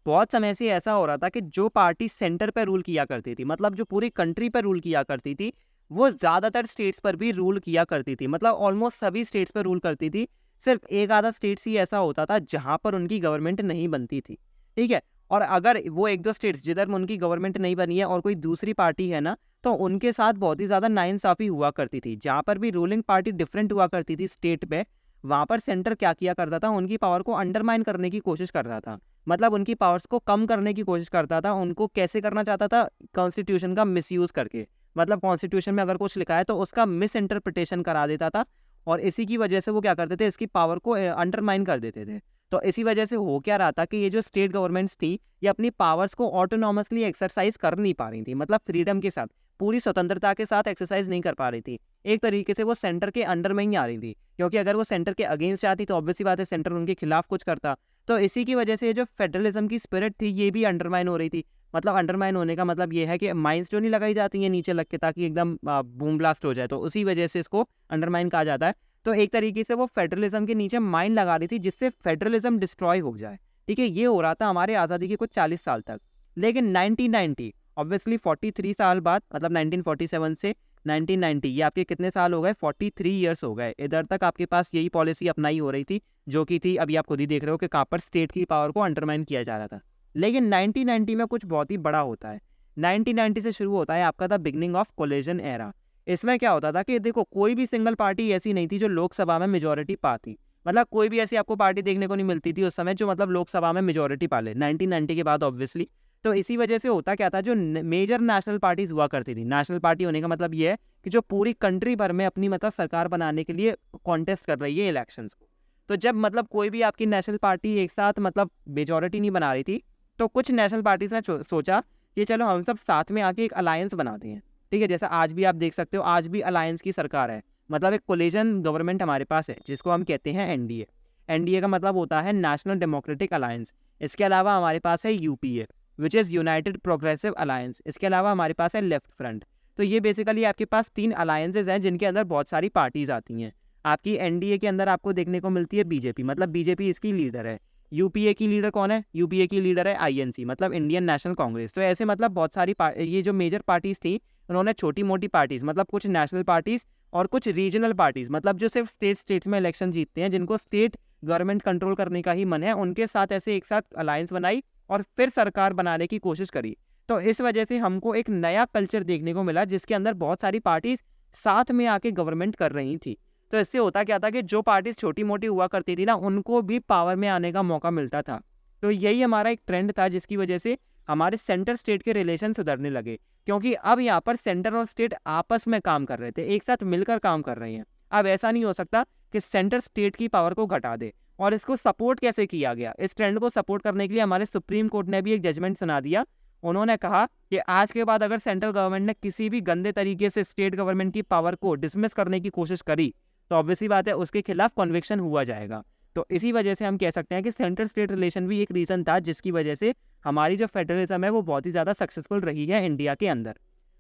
बहुत समय से ऐसा हो रहा था कि जो पार्टी सेंटर पर रूल किया करती थी, मतलब जो पूरी कंट्री पर रूल किया करती थी, वो ज़्यादातर स्टेट्स पर भी रूल किया करती थी, मतलब ऑलमोस्ट सभी स्टेट्स पर रूल करती थी। सिर्फ एक आधा स्टेट्स ही ऐसा होता था जहाँ पर उनकी गवर्नमेंट नहीं बनती थी। ठीक है, और अगर वो 1-2 स्टेट्स जिधर उनकी गवर्नमेंट नहीं बनी है और कोई दूसरी पार्टी है ना, तो उनके साथ बहुत ही ज़्यादा नाइंसाफ़ी हुआ करती थी। जहाँ पर भी रूलिंग पार्टी डिफरेंट हुआ करती थी स्टेट पे, वहाँ पर सेंटर क्या किया करता था, उनकी पावर को अंडरमाइन करने की कोशिश कर रहा था। मतलब उनकी पावर्स को कम करने की कोशिश करता था। उनको कैसे करना चाहता था? कॉन्स्टिट्यूशन का मिसयूज़ करके। मतलब कॉन्स्टिट्यूशन में अगर कुछ लिखा है तो उसका मिस इंटरप्रिटेशन करा देता था, और इसी की वजह से वो क्या करते थे, इसकी पावर को अंडरमाइन कर देते थे। तो इसी वजह से हो क्या रहा था कि ये जो स्टेट गवर्नमेंट्स थी, ये अपनी पावर्स को ऑटोनॉमसली एक्सरसाइज कर नहीं पा रही थी, मतलब फ्रीडम के साथ, पूरी स्वतंत्रता के साथ एक्सरसाइज नहीं कर पा रही थी। एक तरीके से वो सेंटर के अंडर में ही आ रही थी, क्योंकि अगर वो सेंटर के अगेंस्ट जाती तो ऑब्वियसली बात है सेंटर उनके खिलाफ कुछ करता। तो इसी की वजह से ये जो फेडरलिज्म की स्पिरिट थी, ये भी अंडरमाइन हो रही थी। मतलब अंडरमाइन होने का मतलब ये है कि माइंस जो नहीं लगाई जाती हैं नीचे लग के ताकि एकदम बूम ब्लास्ट हो जाए, तो उसी वजह से इसको अंडरमाइन कहा जाता है। तो एक तरीके से वो फेडरलिज्म के नीचे माइन लगा रही थी जिससे फेडरलिज्म डिस्ट्रॉय हो जाए। ठीक है, ये हो रहा था हमारे आज़ादी के कुछ 40 साल तक। लेकिन 1990 ऑब्वियसली 43 साल बाद, मतलब 1947 से 1990, ये आपके कितने साल हो गए? 43 ईयर्स हो गए। इधर तक आपके पास यही पॉलिसी अपनाई हो रही थी, जो कि थी, अभी आप खुद ही देख रहे हो कि कहाँ पर स्टेट की पावर को अंडरमाइन किया जा रहा था। लेकिन 1990 में कुछ बहुत ही बड़ा होता है। 1990 से शुरू होता है आपका the beginning of collision era. इसमें क्या होता था कि देखो, कोई भी सिंगल पार्टी ऐसी नहीं थी जो लोकसभा में मेजोरिटी पाती। मतलब कोई भी ऐसी आपको पार्टी देखने को नहीं मिलती थी उस समय जो मतलब लोकसभा में मेजोरिटी पाले 1990 के बाद ऑब्वियसली। तो इसी वजह से होता क्या था, जो मेजर नेशनल पार्टीज हुआ करती थी, नेशनल पार्टी होने का मतलब ये है कि जो पूरी कंट्री भर में अपनी मतलब सरकार बनाने के लिए कॉन्टेस्ट कर रही है इलेक्शंस को। तो जब मतलब कोई भी आपकी नेशनल पार्टी एक साथ मतलब मेजोरिटी नहीं बना रही थी, तो कुछ नेशनल पार्टीज ने सोचा कि चलो हम सब साथ में आके एक अलायंस बनाते हैं। ठीक है, जैसा आज भी आप देख सकते हो, आज भी अलायंस की सरकार है, मतलब एक कोलिजन गवर्नमेंट हमारे पास है जिसको हम कहते हैं एनडीए। एनडीए का मतलब होता है नेशनल डेमोक्रेटिक अलायंस। इसके अलावा हमारे पास है UPA, which is United progressive alliance. इसके अलावा हमारे पास है लेफ्ट फ्रंट। तो ये बेसिकली आपके पास 3 अलायंसेज हैं जिनके अंदर बहुत सारी पार्टीज आती हैं। आपकी एनडीए के अंदर आपको देखने को मिलती है बीजेपी, मतलब बीजेपी इसकी लीडर है। यूपीए की लीडर कौन है? यूपीए की लीडर है आईएनसी, मतलब इंडियन नेशनल कांग्रेस। तो ऐसे मतलब बहुत सारी ये जो मेजर पार्टीज थी, उन्होंने छोटी मोटी पार्टीज, मतलब कुछ नेशनल पार्टीज और कुछ रीजनल पार्टीज, मतलब जो सिर्फ स्टेट्स में इलेक्शन जीतते हैं, जिनको स्टेट गवर्नमेंट कंट्रोल करने का ही मन है, उनके साथ ऐसे एक साथ अलायंस बनाई और फिर सरकार बनाने की कोशिश करी। तो इस वजह से हमको एक नया कल्चर देखने को मिला जिसके अंदर बहुत सारी पार्टीज साथ में आके गवर्नमेंट कर रही थी। तो इससे होता क्या था कि जो पार्टीज छोटी मोटी हुआ करती थी ना, उनको भी पावर में आने का मौका मिलता था। तो यही हमारा एक ट्रेंड था जिसकी वजह से हमारे सेंटर स्टेट के रिलेशन सुधरने लगे, क्योंकि अब यहाँ पर सेंटर और स्टेट आपस में काम कर रहे थे, एक साथ मिलकर काम कर रहे हैं। अब ऐसा नहीं हो सकता कि सेंटर स्टेट की पावर को घटा दे। और इसको सपोर्ट कैसे किया गया? इस ट्रेंड को सपोर्ट करने के लिए हमारे सुप्रीम कोर्ट ने भी एक जजमेंट सुना दिया। उन्होंने कहा कि आज के बाद अगर सेंट्रल गवर्नमेंट ने किसी भी गंदे तरीके से स्टेट गवर्नमेंट की पावर को डिसमिस करने की कोशिश करी तो ऑब्वियसली बात है उसके खिलाफ कन्विक्शन हुआ जाएगा। तो इसी वजह से हम कह सकते हैं कि सेंट्रल स्टेट रिलेशन भी एक रीजन था जिसकी वजह से हमारी जो फेडरलिज्म है वो बहुत ही ज़्यादा सक्सेसफुल रही है इंडिया के अंदर।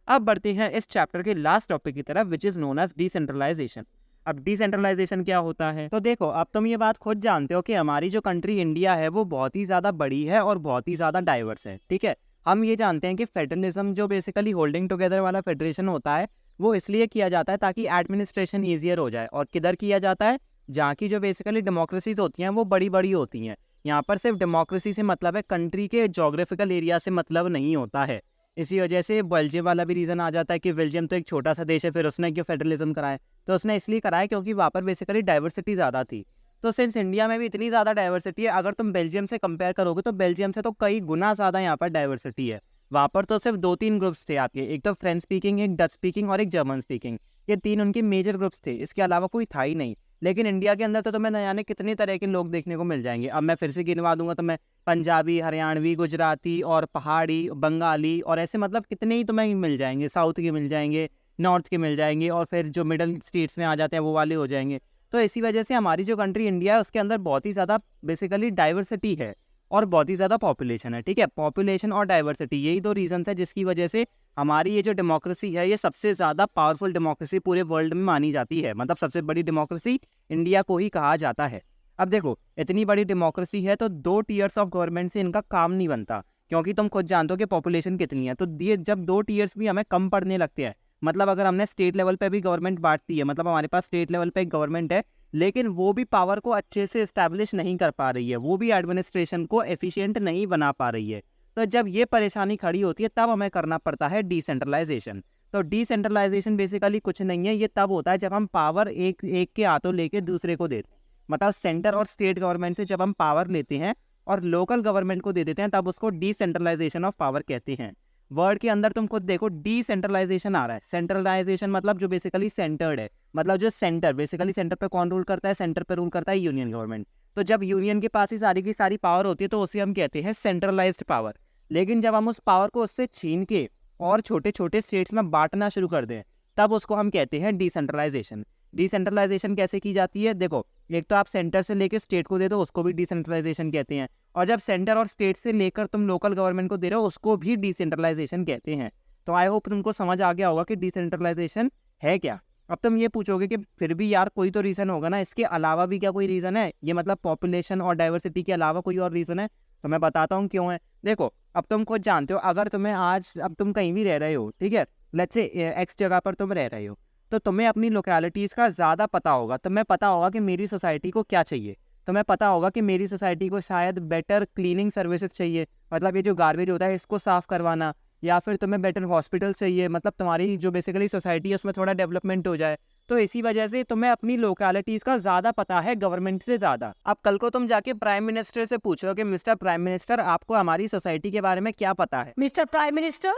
अब बढ़ते हैं इस चैप्टर के लास्ट टॉपिक की तरफ, which is known as decentralisation. अब डिसेंट्रलाइजेशन क्या होता है? तो देखो, अब तुम ये बात खुद जानते हो कि हमारी जो कंट्री इंडिया है वो बहुत ही ज़्यादा बड़ी है और बहुत ही ज़्यादा डाइवर्स है, ठीक है। हम ये जानते हैं कि फेडरलिज्म जो बेसिकली होल्डिंग टुगेदर वाला फेडरेशन होता है वो इसलिए किया जाता है ताकि एडमिनिस्ट्रेशन ईजियर हो जाए। और किधर किया जाता है? जहाँ की जो बेसिकली डेमोक्रेसीज होती हैं वो बड़ी बड़ी होती हैं। यहाँ पर सिर्फ डेमोक्रेसी से मतलब है, कंट्री के जोग्राफिकल एरिया से मतलब नहीं होता है। इसी वजह से बेल्जियम वाला भी रीज़न आ जाता है कि बेल्जियम तो एक छोटा सा देश है, फिर उसने क्यों फेडरलिज्म कराया? तो उसने इसलिए कराया क्योंकि वहाँ पर बेसिकली डाइवर्सिटी ज़्यादा थी। तो सिंस इंडिया में भी इतनी ज़्यादा डाइवर्सिटी है, अगर तुम बेल्जियम से कंपेयर करोगे तो बेल्जियम से तो कई गुना ज़्यादा यहाँ पर डाइवर्सिटी है। वहाँ पर तो सिर्फ 2-3 ग्रुप्स थे आपके, एक तो फ्रेंच स्पीकिंग, एक डच स्पीकिंग और एक जर्मन स्पीकिंग। ये 3 उनके मेजर ग्रुप्स थे, इसके अलावा कोई था ही नहीं। लेकिन इंडिया के अंदर तो तुम्हें न जाने कितने तरह के लोग देखने को मिल जाएंगे। अब मैं फिर से गिनवा दूंगा तो मैं पंजाबी, हरियाणवी, गुजराती और पहाड़ी, बंगाली और ऐसे मतलब कितने ही तुम्हें मिल जाएंगे। साउथ के मिल जाएंगे, नॉर्थ के मिल जाएंगे और फिर जो मिडल स्टेट्स में आ जाते हैं वो वाले हो जाएंगे। तो इसी वजह से हमारी जो कंट्री इंडिया है उसके अंदर बहुत ही ज़्यादा बेसिकली डाइवर्सिटी है और बहुत ही ज़्यादा पॉपुलेशन है, ठीक है। पॉपुलेशन और डाइवर्सिटी यही दो रीजंस है जिसकी वजह से हमारी ये जो डेमोक्रेसी है ये सबसे ज़्यादा पावरफुल डेमोक्रेसी पूरे वर्ल्ड में मानी जाती है। मतलब सबसे बड़ी डेमोक्रेसी इंडिया को ही कहा जाता है। अब देखो, इतनी बड़ी डेमोक्रेसी है तो 2 टीयर्स ऑफ गवर्नमेंट से इनका काम नहीं बनता, क्योंकि तुम खुद जानते हो कि पॉपुलेशन कितनी है। तो ये जब 2 टीयर्स भी हमें कम पड़ने लगते हैं, मतलब अगर हमने स्टेट लेवल पे भी गवर्नमेंट बांटती है, मतलब हमारे पास स्टेट लेवल पे एक गवर्नमेंट है लेकिन वो भी पावर को अच्छे से इस्टेब्लिश नहीं कर पा रही है, वो भी एडमिनिस्ट्रेशन को एफिशिएंट नहीं बना पा रही है। तो जब ये परेशानी खड़ी होती है तब हमें करना पड़ता है डिसेंट्रलाइजेशन। तो डिसेंट्रलाइजेशन बेसिकली कुछ नहीं है, ये तब होता है जब हम पावर एक के हाथों लेके दूसरे को देते हैं। मतलब सेंटर और स्टेट गवर्नमेंट से जब हम पावर लेते हैं और लोकल गवर्नमेंट को दे देते हैं तब उसको डिसेंट्रलाइजेशन ऑफ पावर कहते हैं। वर्ड के अंदर तुम खुद देखो, डिसेंट्रलाइजेशन आ रहा है। सेंट्रलाइजेशन मतलब जो बेसिकली सेंटर्ड है, मतलब जो सेंटर बेसिकली सेंटर पे कौन रूल करता है? सेंटर पे रूल करता है यूनियन गवर्नमेंट। तो जब यूनियन के पास ही सारी की सारी पावर होती है तो उसे हम कहते हैं सेंट्रलाइज्ड पावर। लेकिन जब हम उस पावर को उससे छीन के और छोटे छोटे स्टेट्स में बांटना शुरू कर दें तब उसको हम कहते हैं डिसेंट्रलाइजेशन। डिसेंट्रलाइजेशन कैसे की जाती है? देखो, एक तो आप सेंटर से लेकर स्टेट को दे दो, उसको भी डिसेंट्रलाइजेशन कहते हैं। और जब सेंटर और स्टेट से लेकर तुम लोकल गवर्नमेंट को दे रहे हो उसको भी डिसेंट्रलाइजेशन कहते हैं। तो आई होप तुमको समझ आ गया होगा कि डिसेंट्रलाइजेशन है क्या। अब तुम ये पूछोगे कि फिर भी यार कोई तो रीज़न होगा ना, इसके अलावा भी क्या कोई रीज़न है? ये मतलब पॉपुलेशन और डाइवर्सिटी के अलावा कोई और रीज़न है? तो मैं बताता हूँ क्यों है। देखो, अब तुम खुद जानते हो, अगर तुम्हें आज अब तुम कहीं भी रह रहे हो, ठीक है, लेट्स से एक्स जगह पर तुम रह रहे हो, तो तुम्हें अपनी लोकेलिटीज़ का ज़्यादा पता होगा। तुम्हें पता होगा कि मेरी सोसाइटी को क्या चाहिए। तुम्हें पता होगा कि मेरी सोसाइटी को शायद बेटर क्लीनिंग सर्विसेज चाहिए, मतलब ये जो गार्बेज होता है इसको साफ़ करवाना, या फिर तुम्हें बेटर हॉस्पिटल चाहिए, मतलब तुम्हारी जो बेसिकली सोसाइटी है उसमें थोड़ा डेवलपमेंट हो जाए। तो इसी वजह से तुम्हें अपनी लोकेलिटीज़ का ज़्यादा पता है गवर्नमेंट से ज़्यादा। अब कल को तुम जाके प्राइम मिनिस्टर से पूछो कि मिस्टर प्राइम मिनिस्टर आपको हमारी सोसाइटी के बारे में क्या पता है? Mister prime minister,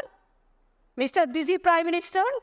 mister busy prime minister,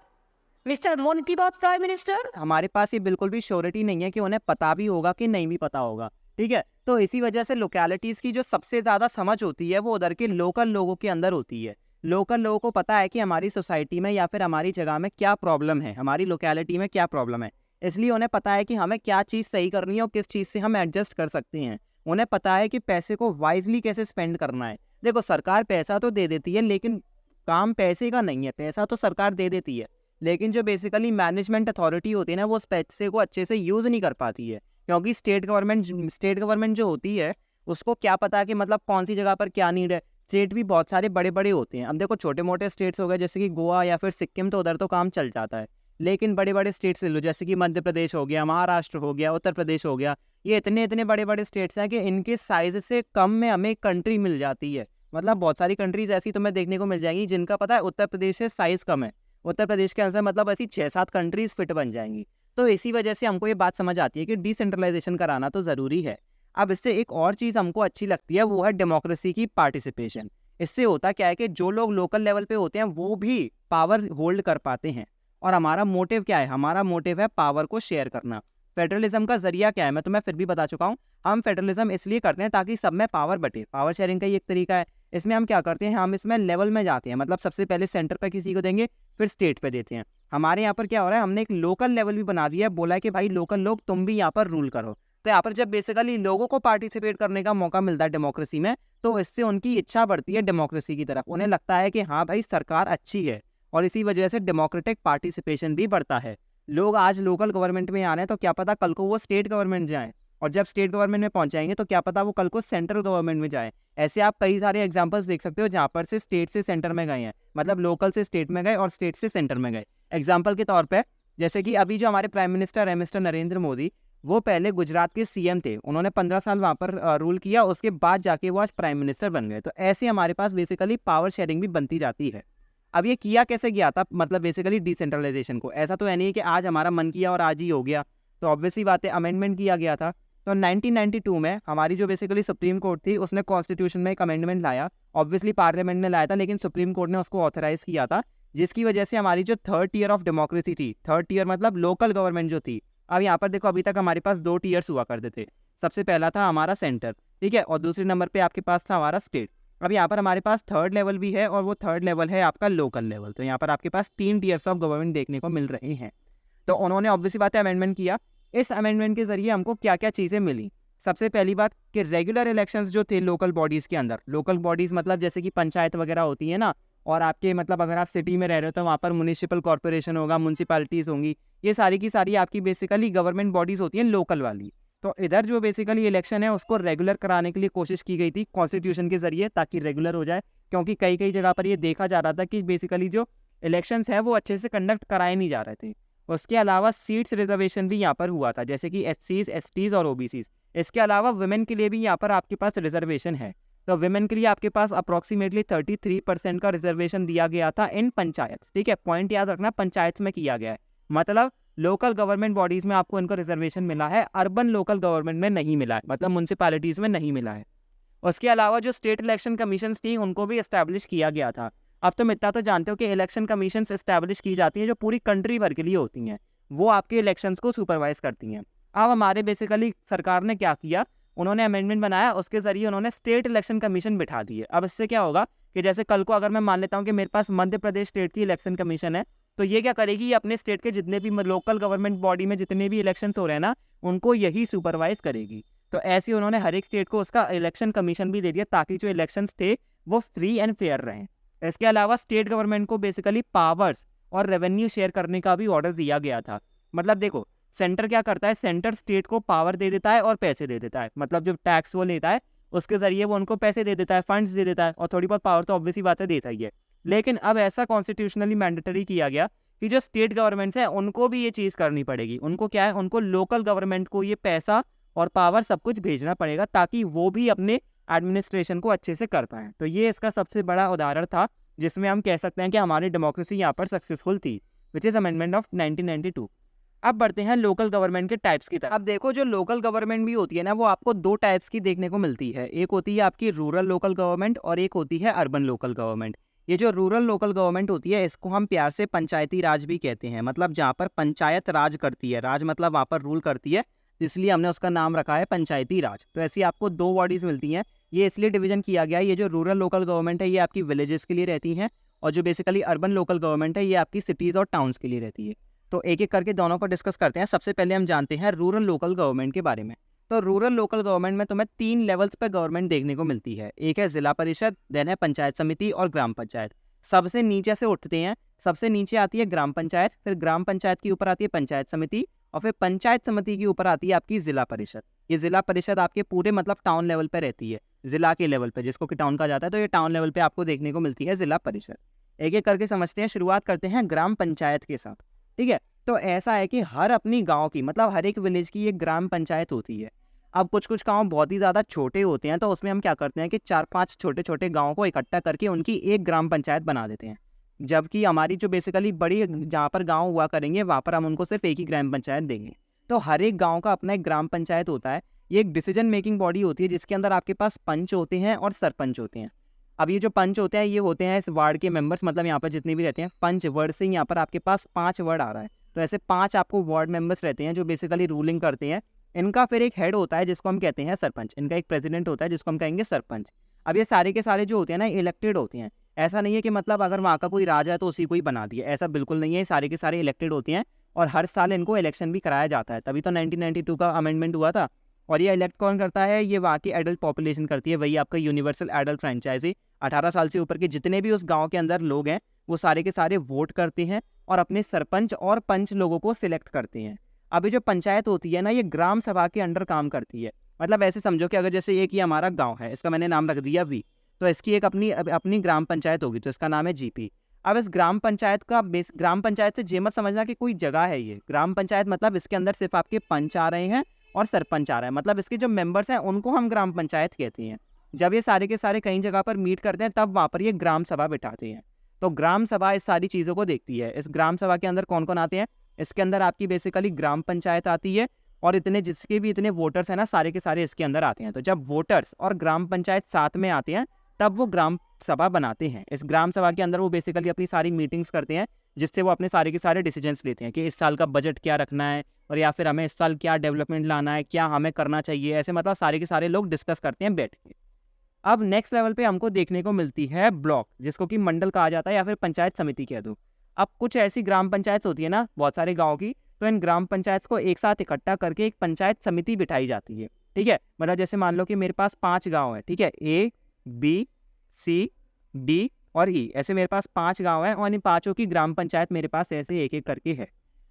mister मन की बात प्राइम मिनिस्टर। हमारे पास ये बिल्कुल भी श्योरिटी नहीं है कि उन्हें पता भी होगा कि नहीं भी पता होगा, ठीक है। तो इसी वजह से लोकेलिटीज़ की जो सबसे ज़्यादा समझ होती है वो उधर के लोकल लोगों के अंदर होती है। लोकल लोगों को पता है कि हमारी सोसाइटी में या फिर हमारी जगह में क्या प्रॉब्लम है, हमारी लोकेलिटी में क्या प्रॉब्लम है। इसलिए उन्हें पता है कि हमें क्या चीज़ सही करनी है और किस चीज़ से हम एडजस्ट कर सकते हैं। उन्हें पता है कि पैसे को वाइजली कैसे स्पेंड करना है। देखो, सरकार पैसा तो दे देती है लेकिन काम पैसे का नहीं है। पैसा तो सरकार दे देती है लेकिन जो बेसिकली मैनेजमेंट अथॉरिटी होती है ना वो उस पैसे को अच्छे से यूज़ नहीं कर पाती है, क्योंकि स्टेट गवर्नमेंट जो होती है उसको क्या पता है कि मतलब कौन सी जगह पर क्या नीड है। स्टेट भी बहुत सारे बड़े बड़े होते हैं। अब देखो, छोटे मोटे स्टेट्स हो गए जैसे कि गोवा या फिर सिक्किम, तो उधर तो काम चल जाता है। लेकिन बड़े बड़े स्टेट्स ले लो, जैसे कि मध्य प्रदेश हो गया, महाराष्ट्र हो गया, उत्तर प्रदेश हो गया, ये इतने इतने बड़े बड़े स्टेट्स हैं कि इनके साइज से कम में हमें कंट्री मिल जाती है। मतलब बहुत सारी कंट्रीज ऐसी तुम्हें देखने को मिल जाएंगी जिनका पता है उत्तर प्रदेश से साइज कम है, उत्तर प्रदेश के अंदर मतलब ऐसी 6-7 कंट्रीज फिट बन जाएंगी। तो इसी वजह से हमको ये बात समझ आती है कि डिसेंट्रलाइजेशन कराना तो ज़रूरी है। अब इससे एक और चीज़ हमको अच्छी लगती है, वो है डेमोक्रेसी की पार्टिसिपेशन। इससे होता क्या है कि जो लोग लोकल लेवल पे होते हैं वो भी पावर होल्ड कर पाते हैं। और हमारा मोटिव क्या है? हमारा मोटिव है पावर को शेयर करना। फेडरलिज्म का जरिया क्या है मैं तुम्हें फिर भी बता चुका हूँ। हम फेडरलिज्म इसलिए करते हैं ताकि सब में पावर बटे, पावर शेयरिंग का ही एक तरीका है। इसमें हम क्या करते हैं, हम इसमें लेवल में जाते हैं, मतलब सबसे पहले सेंटर पे किसी को देंगे, फिर स्टेट पे देते हैं। हमारे यहाँ पर क्या हो रहा है, हमने एक लोकल लेवल भी बना दिया है, बोला है कि भाई लोकल लोग तुम भी यहाँ पर रूल करो। तो यहाँ पर जब बेसिकली लोगों को पार्टिसिपेट करने का मौका मिलता है डेमोक्रेसी में, तो इससे उनकी इच्छा बढ़ती है डेमोक्रेसी की तरफ। उन्हें लगता है कि हाँ भाई सरकार अच्छी है, और इसी वजह से डेमोक्रेटिक पार्टिसिपेशन भी बढ़ता है। लोग आज लोकल गवर्नमेंट में आ रहे हैं तो क्या पता कल को वो स्टेट गवर्नमेंट जाएं, और जब स्टेट गवर्नमेंट में पहुंच जाएंगे तो क्या पता वो कल को सेंट्रल गवर्नमेंट में जाएं। ऐसे आप कई सारे एग्जांपल्स देख सकते हो जहां पर से स्टेट से सेंटर में गए हैं, मतलब लोकल से स्टेट में गए और स्टेट से सेंटर में गए। एग्जाम्पल के तौर पर जैसे कि अभी जो हमारे प्राइम मिनिस्टर है मिस्टर नरेंद्र मोदी, वो पहले गुजरात के सीएम थे, उन्होंने 15 साल वहाँ पर रूल किया, उसके बाद जाके वो आज प्राइम मिनिस्टर बन गए। तो ऐसे हमारे पास बेसिकली पावर शेयरिंग भी बनती जाती है। अब ये किया कैसे गया था, मतलब बेसिकली डिसेंट्रलाइजेशन को, ऐसा तो है नहीं कि आज हमारा मन किया और आज ही हो गया। तो ऑब्वियसली बात है अमेंडमेंट किया गया था। तो 1992 में हमारी जो बेसिकली सुप्रीम कोर्ट थी उसने कॉन्स्टिट्यूशन में एक अमेंडमेंट लाया। ऑब्वियसली पार्लियामेंट ने लाया था, लेकिन सुप्रीम कोर्ट ने उसको ऑथराइज किया था, जिसकी वजह से हमारी जो थर्ड टीयर ऑफ डेमोक्रेसी थी, थर्ड टीयर मतलब लोकल गवर्नमेंट जो थी। अब यहाँ पर देखो, अभी तक हमारे पास 2 टीयर्स हुआ करते थे। सबसे पहला था हमारा सेंटर, ठीक है, और दूसरे नंबर पे आपके पास था हमारा स्टेट। अब यहाँ पर हमारे पास थर्ड लेवल भी है, और वो थर्ड लेवल है आपका लोकल लेवल। तो यहाँ पर आपके पास 3 टीयर्स ऑफ गवर्नमेंट देखने को मिल रहे हैं। तो उन्होंने ऑब्वियसली बात है अमेंडमेंट किया। इस अमेंडमेंट के जरिए हमको क्या क्या चीज़ें मिली। सबसे पहली बात कि रेगुलर इलेक्शंस जो थे लोकल बॉडीज़ के अंदर, लोकल बॉडीज़ मतलब जैसे कि पंचायत वगैरह होती है ना, और आपके मतलब अगर आप सिटी में रह रहे हो तो वहाँ पर म्यूनिसिपल कॉर्पोरेशन होगा, म्यूनसिपैलिटीज़ होंगी, ये सारी की सारी आपकी बेसिकली गवर्नमेंट बॉडीज़ होती हैं लोकल वाली। तो इधर जो बेसिकली इलेक्शन है उसको रेगुलर कराने के लिए कोशिश की गई थी कॉन्स्टिट्यूशन के जरिए, ताकि रेगुलर हो जाए। क्योंकि कई कई जगह पर ये देखा जा रहा था कि बेसिकली जो इलेक्शंस है वो अच्छे से कंडक्ट कराए नहीं जा रहे थे। उसके अलावा सीट्स रिजर्वेशन भी यहाँ पर हुआ था, जैसे कि एचसीज, एसटीज और ओबीसीज। इसके अलावा वुमेन के लिए भी यहाँ पर आपके पास रिजर्वेशन है। तो वुमेन के लिए आपके पास अप्रॉक्सीमेटली 33% का रिजर्वेशन दिया गया था इन पंचायत, ठीक है, पॉइंट याद रखना, पंचायत में किया गया है। मतलब लोकल गवर्नमेंट बॉडीज में आपको इनको रिजर्वेशन मिला है, अर्बन लोकल गवर्नमेंट में नहीं मिला है, मतलब म्यूनसिपैलिटीज में नहीं मिला है। उसके अलावा जो स्टेट इलेक्शन कमीशन थी उनको भी एस्टैब्लिश किया गया था। अब तुम इतना तो जानते हो कि इलेक्शन कमीशन एस्टैब्लिश की जाती हैं जो पूरी कंट्री भर के लिए होती हैं, वो आपके इलेक्शंस को सुपरवाइज करती हैं। अब हमारे बेसिकली सरकार ने क्या किया, उन्होंने अमेंडमेंट बनाया, उसके जरिए उन्होंने स्टेट इलेक्शन कमीशन बिठा दिए। अब इससे क्या होगा कि जैसे कल को अगर मैं मान लेता हूँ कि मेरे पास मध्य प्रदेश स्टेट की इलेक्शन कमीशन है, तो ये क्या करेगी, ये अपने स्टेट के जितने भी लोकल गवर्नमेंट बॉडी में जितने भी इलेक्शंस हो रहे हैं ना, उनको यही सुपरवाइज करेगी। तो ऐसे उन्होंने हर एक स्टेट को उसका इलेक्शन कमीशन भी दे दिया, ताकि जो इलेक्शंस थे वो फ्री एंड फेयर रहें। इसके अलावा स्टेट गवर्नमेंट को बेसिकली पावर्स और रेवेन्यू शेयर करने का भी ऑर्डर दिया गया था। मतलब देखो, सेंटर क्या करता है, सेंटर स्टेट को पावर दे देता है और पैसे दे देता है, मतलब जो टैक्स वो लेता है उसके जरिए वो उनको पैसे दे देता है, फंड्स दे देता है, और थोड़ी बहुत पावर तो ऑब्वियसली बात है देता ही है। लेकिन अब ऐसा कॉन्स्टिट्यूशनली मैंडेटरी किया गया कि जो स्टेट गवर्नमेंट्स है उनको भी ये चीज़ करनी पड़ेगी। उनको क्या है, उनको लोकल गवर्नमेंट को ये पैसा और पावर सब कुछ भेजना पड़ेगा, ताकि वो भी अपने एडमिनिस्ट्रेशन को अच्छे से कर पाएँ। तो ये इसका सबसे बड़ा उदाहरण था जिसमें हम कह सकते हैं कि हमारी डेमोक्रेसी यहाँ पर सक्सेसफुल थी, विच इज़ अमेंडमेंट ऑफ 1992। अब बढ़ते हैं लोकल गवर्नमेंट के टाइप्स की तरफ। अब देखो, जो लोकल गवर्नमेंट भी होती है ना, वो आपको 2 टाइप्स की देखने को मिलती है। एक होती है आपकी रूरल लोकल गवर्नमेंट और एक होती है अर्बन लोकल गवर्नमेंट। ये जो रूरल लोकल गवर्नमेंट होती है इसको हम प्यार से पंचायती राज भी कहते हैं, मतलब जहाँ पर पंचायत राज करती है, राज मतलब वहाँ पर रूल करती है, इसलिए हमने उसका नाम रखा है पंचायती राज। तो ऐसी आपको 2 बॉडीज़ मिलती हैं। ये इसलिए डिवीजन किया गया है, ये जो रूरल लोकल गवर्नमेंट है ये आपकी विलेजेस के लिए रहती हैं, और जो बेसिकली अर्बन लोकल गवर्नमेंट है ये आपकी सिटीज़ और टाउन्स के लिए रहती है। तो एक एक करके दोनों को डिस्कस करते हैं। सबसे पहले हम जानते हैं रूरल लोकल गवर्नमेंट के बारे में। तो रूरल लोकल गवर्नमेंट में तुम्हें 3 लेवल्स पर गवर्नमेंट देखने को मिलती है। एक है जिला परिषद, देन है पंचायत समिति और ग्राम पंचायत। सबसे नीचे से उठते हैं, सबसे नीचे आती है ग्राम पंचायत, फिर ग्राम पंचायत के ऊपर आती है पंचायत समिति, और फिर पंचायत समिति के ऊपर आती है आपकी जिला परिषद। ये जिला परिषद आपके पूरे मतलब टाउन लेवल पर रहती है, जिला के लेवल पर, जिसको कि टाउन कहा जाता है। तो ये टाउन लेवल पे आपको देखने को मिलती है जिला परिषद। एक एक करके समझते हैं। शुरुआत करते हैं ग्राम पंचायत के साथ। ठीक है। तो ऐसा है कि हर अपनी गांव की मतलब हर एक विलेज की एक ग्राम पंचायत होती है। अब कुछ कुछ गांव बहुत ही ज़्यादा छोटे होते हैं, तो उसमें हम क्या करते हैं कि 4-5 छोटे छोटे गाँव को इकट्ठा करके उनकी एक ग्राम पंचायत बना देते हैं। जबकि हमारी जो बेसिकली बड़ी जहाँ पर गाँव हुआ करेंगे वहाँ पर हम उनको सिर्फ एक ही ग्राम पंचायत देंगे। तो हर एक गाँव का अपना एक ग्राम पंचायत होता है। ये एक डिसीजन मेकिंग बॉडी होती है जिसके अंदर आपके पास पंच होते हैं और सरपंच होते हैं। अब ये जो पंच होते हैं ये होते हैं इस वार्ड के मेंबर्स, मतलब यहाँ पर जितने भी रहते हैं पंच वर्ड से यहाँ पर आपके पास 5 वर्ड आ रहा है। तो ऐसे 5 आपको वार्ड मेंबर्स रहते हैं जो बेसिकली रूलिंग करते हैं। इनका फिर एक हेड होता है जिसको हम कहते हैं सरपंच, इनका एक प्रेसिडेंट होता है जिसको हम कहेंगे सरपंच। अब ये सारे के सारे जो होते हैं ना इलेक्टेड होते हैं। ऐसा नहीं है कि मतलब अगर वहाँ का कोई राजा है तो उसी को ही बना दिया, ऐसा बिल्कुल नहीं है। ये सारे के सारे इलेक्टेड होते हैं और हर साल इनको इलेक्शन भी कराया जाता है। तभी तो 1992 का अमेंडमेंट हुआ था। और ये इलेक्ट कौन करता है? ये वहाँ की एडल्ट पॉपुलेशन करती है, वही आपका यूनिवर्सल एडल्ट फ्रेंचाइजी। 18 साल से ऊपर के जितने भी उस गांव के अंदर लोग हैं वो सारे के सारे वोट करते हैं और अपने सरपंच और पंच लोगों को सिलेक्ट करते हैं। अभी जो पंचायत होती है ना ये ग्राम सभा के अंडर काम करती है। मतलब ऐसे समझो कि अगर जैसे एक ये हमारा गांव है, इसका मैंने नाम रख दिया वी, तो इसकी एक अपनी ग्राम पंचायत होगी तो इसका नाम है जीपी। अब इस ग्राम पंचायत का ग्राम पंचायत से ये मत समझना कि कोई जगह है। ये ग्राम पंचायत मतलब इसके अंदर सिर्फ आपके पंच आ रहे हैं और सरपंच आ रहा है, मतलब इसके जो मेंबर्स हैं उनको हम ग्राम पंचायत कहते हैं। जब ये सारे के सारे कई जगह पर मीट करते हैं तब वहाँ पर ये ग्राम सभा बिठाते हैं। तो ग्राम सभा इस सारी चीज़ों को देखती है। इस ग्राम सभा के अंदर कौन कौन आते हैं? इसके अंदर आपकी बेसिकली ग्राम पंचायत आती है और इतने जिसके भी इतने वोटर्स हैं ना सारे के सारे इसके अंदर आते हैं। तो जब वोटर्स और ग्राम पंचायत साथ में आते हैं तब वो ग्राम सभा बनाते हैं। इस ग्राम सभा के अंदर वो बेसिकली अपनी सारी मीटिंग्स करते हैं जिससे वो अपने सारे के सारे डिसीजंस लेते हैं कि इस साल का बजट क्या रखना है और या फिर हमें इस साल क्या डेवलपमेंट लाना है, क्या हमें करना चाहिए। ऐसे मतलब सारे के सारे लोग डिस्कस करते हैं बैठ के। अब नेक्स्ट लेवल पे हमको देखने को मिलती है ब्लॉक, जिसको कि मंडल कहा जाता है या फिर पंचायत समिति कह दो। अब कुछ ऐसी ग्राम पंचायत होती है ना बहुत सारे गाँव की, तो इन ग्राम पंचायत को एक साथ इकट्ठा करके एक पंचायत समिति बिठाई जाती है। ठीक है, मतलब जैसे मान लो कि मेरे पास 5 गाँव है, ठीक है, ए बी सी डी और ई, ऐसे मेरे पास 5 गाँव हैं और इन 5 की ग्राम पंचायत मेरे पास ऐसे एक एक करके है।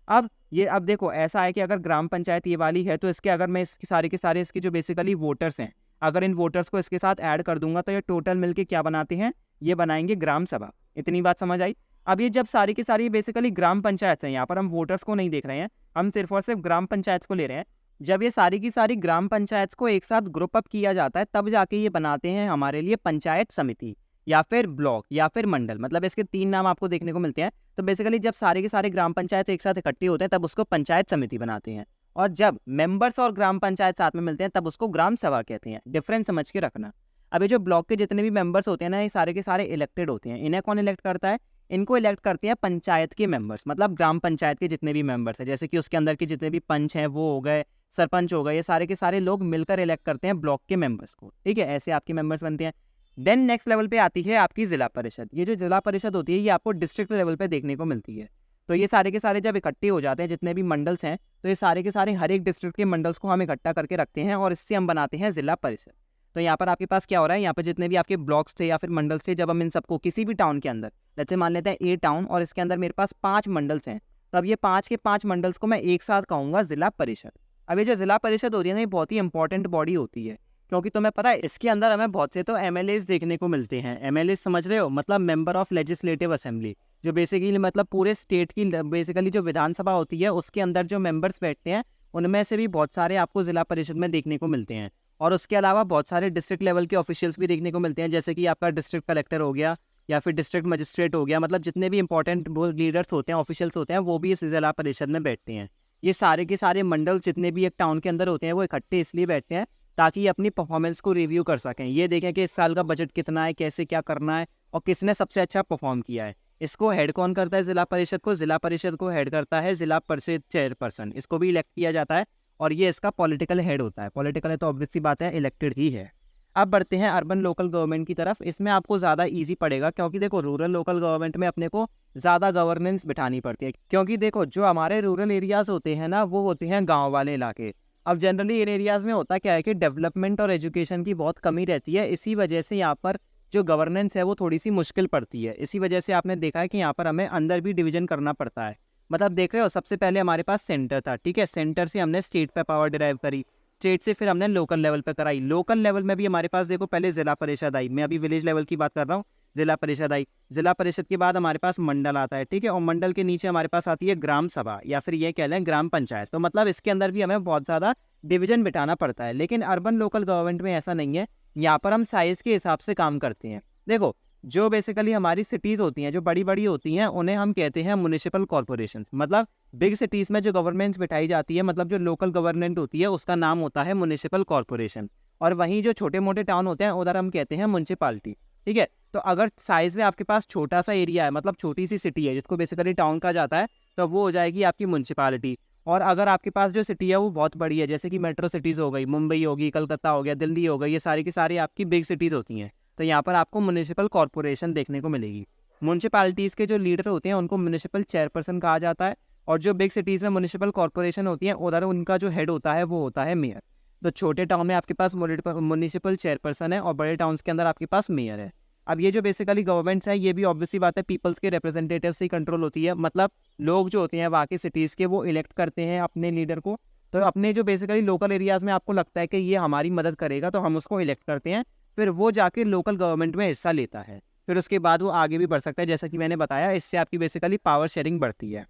अब देखो ऐसा है कि अगर ग्राम पंचायत ये वाली है तो इसके अगर मैं इसकी सारे के सारे इसके जो बेसिकली वोटर्स हैं, अगर इन वोटर्स को इसके साथ ऐड कर दूंगा तो ये टोटल मिलके क्या बनाते हैं? ये बनाएंगे ग्राम सभा। इतनी बात समझ आई? अब ये जब सारी की सारी बेसिकली ग्राम पंचायत हैं, यहाँ पर हम वोटर्स को नहीं देख रहे हैं, हम सिर्फ और सिर्फ ग्राम पंचायत को ले रहे हैं। जब ये सारी की सारी ग्राम पंचायत को एक साथ ग्रुप अप किया जाता है तब जाके ये बनाते हैं हमारे लिए पंचायत समिति या फिर ब्लॉक या फिर मंडल। मतलब इसके 3 नाम आपको देखने को मिलते हैं। तो बेसिकली जब सारे के सारे ग्राम पंचायत एक साथ इकट्ठे होते हैं तब उसको पंचायत समिति बनाते हैं और जब मेंबर्स और ग्राम पंचायत साथ में मिलते हैं तब उसको ग्राम सभा कहते हैं। डिफरेंस समझ के रखना। अब ये जो ब्लॉक के जितने भी मेंबर्स होते हैं ना ये सारे के सारे इलेक्टेड होते हैं। इन्हें कौन इलेक्ट करता है? इनको इलेक्ट करते हैं पंचायत के मेंबर्स, मतलब ग्राम पंचायत के जितने भी मेंबर्स हैं, जैसे कि उसके अंदर के जितने भी पंच हैं वो हो गए, सरपंच हो गए, ये सारे के सारे लोग मिलकर इलेक्ट करते हैं ब्लॉक के मेंबर्स को। ठीक है, ऐसे आपके मेंबर्स बनते हैं। देन नेक्स्ट लेवल पे आती है आपकी जिला परिषद। ये जो जिला परिषद होती है ये आपको डिस्ट्रिक्ट लेवल पे देखने को मिलती है। तो ये सारे के सारे जब इकट्ठे हो जाते हैं जितने भी मंडल्स हैं तो ये सारे के सारे हर एक डिस्ट्रिक्ट के मंडल्स को हम इकट्ठा करके रखते हैं और इससे हम बनाते हैं जिला परिषद। तो यहाँ पर आपके पास क्या हो रहा है? यहाँ पर जितने भी आपके ब्लॉक्स थे या फिर मंडल थे, जब हम इन सबको किसी भी टाउन के अंदर, जैसे मान लेते हैं ए टाउन और इसके अंदर मेरे पास 5 मंडल्स हैं, तो अब ये 5 के 5 मंडल्स को मैं एक साथ कहूँगा जिला परिषद। अब ये जो जिला परिषद होती है ना ये बहुत ही इंपॉर्टेंट बॉडी होती है, क्योंकि तुम्हें पता है इसके अंदर हमें बहुत से तो एमएलएस देखने को मिलते हैं। एमएलए समझ रहे हो? मतलब मेंबर ऑफ लेजिस्लेटिव असेंबली, जो बेसिकली मतलब पूरे स्टेट की बेसिकली जो विधानसभा होती है उसके अंदर जो मेंबर्स बैठते हैं उनमें से भी बहुत सारे आपको जिला परिषद में देखने को मिलते हैं। और उसके अलावा बहुत सारे डिस्ट्रिक्ट लेवल के ऑफिशियल्स भी देखने को मिलते हैं, जैसे कि आपका डिस्ट्रिक्ट कलेक्टर हो गया या फिर डिस्ट्रिक्ट मजिस्ट्रेट हो गया। मतलब जितने भी इंपॉर्टेंट लीडर्स होते हैं, ऑफिशियल्स होते हैं, वो भी इस जिला परिषद में बैठते हैं। ये सारे के सारे मंडल जितने भी एक टाउन के अंदर होते हैं वो इकट्ठे इसलिए बैठते हैं ताकि ये अपनी परफॉर्मेंस को रिव्यू कर सकें। ये देखें कि इस साल का बजट कितना है, कैसे क्या करना है और किसने सबसे अच्छा परफॉर्म किया है। इसको हेड कौन करता है? जिला परिषद को। जिला परिषद को हेड करता है जिला परिषद चेयरपर्सन। इसको भी इलेक्ट किया जाता है और ये इसका पॉलिटिकल हेड होता है। पॉलिटिकल है तो ऑब्वियस सी बात है इलेक्टेड ही है। अब बढ़ते हैं अर्बन लोकल गवर्नमेंट की तरफ। इसमें आपको ज़्यादा इजी पड़ेगा क्योंकि देखो रूरल लोकल गवर्नमेंट में अपने को ज़्यादा गवर्नेंस बिठानी पड़ती है, क्योंकि देखो जो हमारे रूरल एरियाज़ होते हैं ना वो होते हैं गाँव वाले इलाके। अब जनरली इन एरियाज़ में होता क्या है कि डेवलपमेंट और एजुकेशन की बहुत कमी रहती है। इसी वजह से यहाँ पर जो गवर्नेंस है वो थोड़ी सी मुश्किल पड़ती है। इसी वजह से आपने देखा है कि यहाँ पर हमें अंदर भी डिवीजन करना पड़ता है। मतलब देख रहे हो, सबसे पहले हमारे पास सेंटर था, ठीक है, सेंटर से हमने स्टेट पे पावर डिराइव करी, स्टेट से फिर हमने लोकल लेवल पे कराई। लोकल लेवल में भी हमारे पास देखो पहले जिला परिषद आई, मैं अभी विलेज लेवल की बात कर रहा हूँ। जिला परिषद आई, जिला परिषद के बाद हमारे पास मंडल आता है, ठीक है, और मंडल के नीचे हमारे पास आती है ग्राम सभा या फिर ये कह लें ग्राम पंचायत। तो मतलब इसके अंदर भी हमें बहुत ज़्यादा डिवीजन बिठाना पड़ता है, लेकिन अर्बन लोकल गवर्नमेंट में ऐसा नहीं है। यहाँ पर हम साइज़ के हिसाब से काम करते हैं। देखो, जो बेसिकली हमारी सिटीज़ होती हैं, जो बड़ी बड़ी होती हैं, उन्हें हम कहते हैं म्युनिसिपल कॉरपोरेशन। मतलब बिग सिटीज़ में जो गवर्नमेंट्स बिठाई जाती है, मतलब जो लोकल गवर्नमेंट होती है, उसका नाम होता है म्युनिसिपल कॉरपोरेशन। और वहीं जो छोटे मोटे टाउन होते हैं, उधर हम कहते हैं म्युनिसिपालिटी, ठीक है। तो अगर साइज़ में आपके पास छोटा सा एरिया है, मतलब छोटी सी सिटी है जिसको बेसिकली टाउन कहा जाता है, तो वो हो जाएगी आपकी म्युनिसिपालिटी। और अगर आपके पास जो सिटी है वो बहुत बड़ी है, जैसे कि मेट्रो सिटीज़ हो गई, मुंबई होगी, कलकत्ता हो गया, दिल्ली हो गई, ये सारी की सारी आपकी बिग सिटीज़ होती हैं, तो यहाँ पर आपको म्युनिसिपल कॉरपोरेशन देखने को मिलेगी। म्युनिसिपैलिटीज़ के जो लीडर होते हैं उनको म्युनिसिपल चेयरपर्सन कहा जाता है, और जो बिग सिटीज़ में म्युनिसिपल कॉरपोरेशन होती हैं उधर उनका जो हेड होता है वो होता है मेयर। तो छोटे टाउन में आपके पास म्युनिसिपल चेयरपर्सन है और बड़े टाउन्स के अंदर आपके पास मेयर है। अब ये जो बेसिकली गवर्नमेंट्स है, ये भी ऑब्वियसली बात है पीपल्स के रिप्रेजेंटेटिव से ही कंट्रोल होती है। मतलब लोग जो होते हैं वहाँ की सिटीज़ के, वो इलेक्ट करते हैं अपने लीडर को। तो अपने जो बेसिकली लोकल एरियाज़ में आपको लगता है कि ये हमारी मदद करेगा, तो हम उसको इलेक्ट करते हैं। फिर वो जाके लोकल गवर्नमेंट में हिस्सा लेता है, फिर उसके बाद वो आगे भी बढ़ सकता है, जैसा कि मैंने बताया, इससे आपकी बेसिकली पावर शेयरिंग बढ़ती है।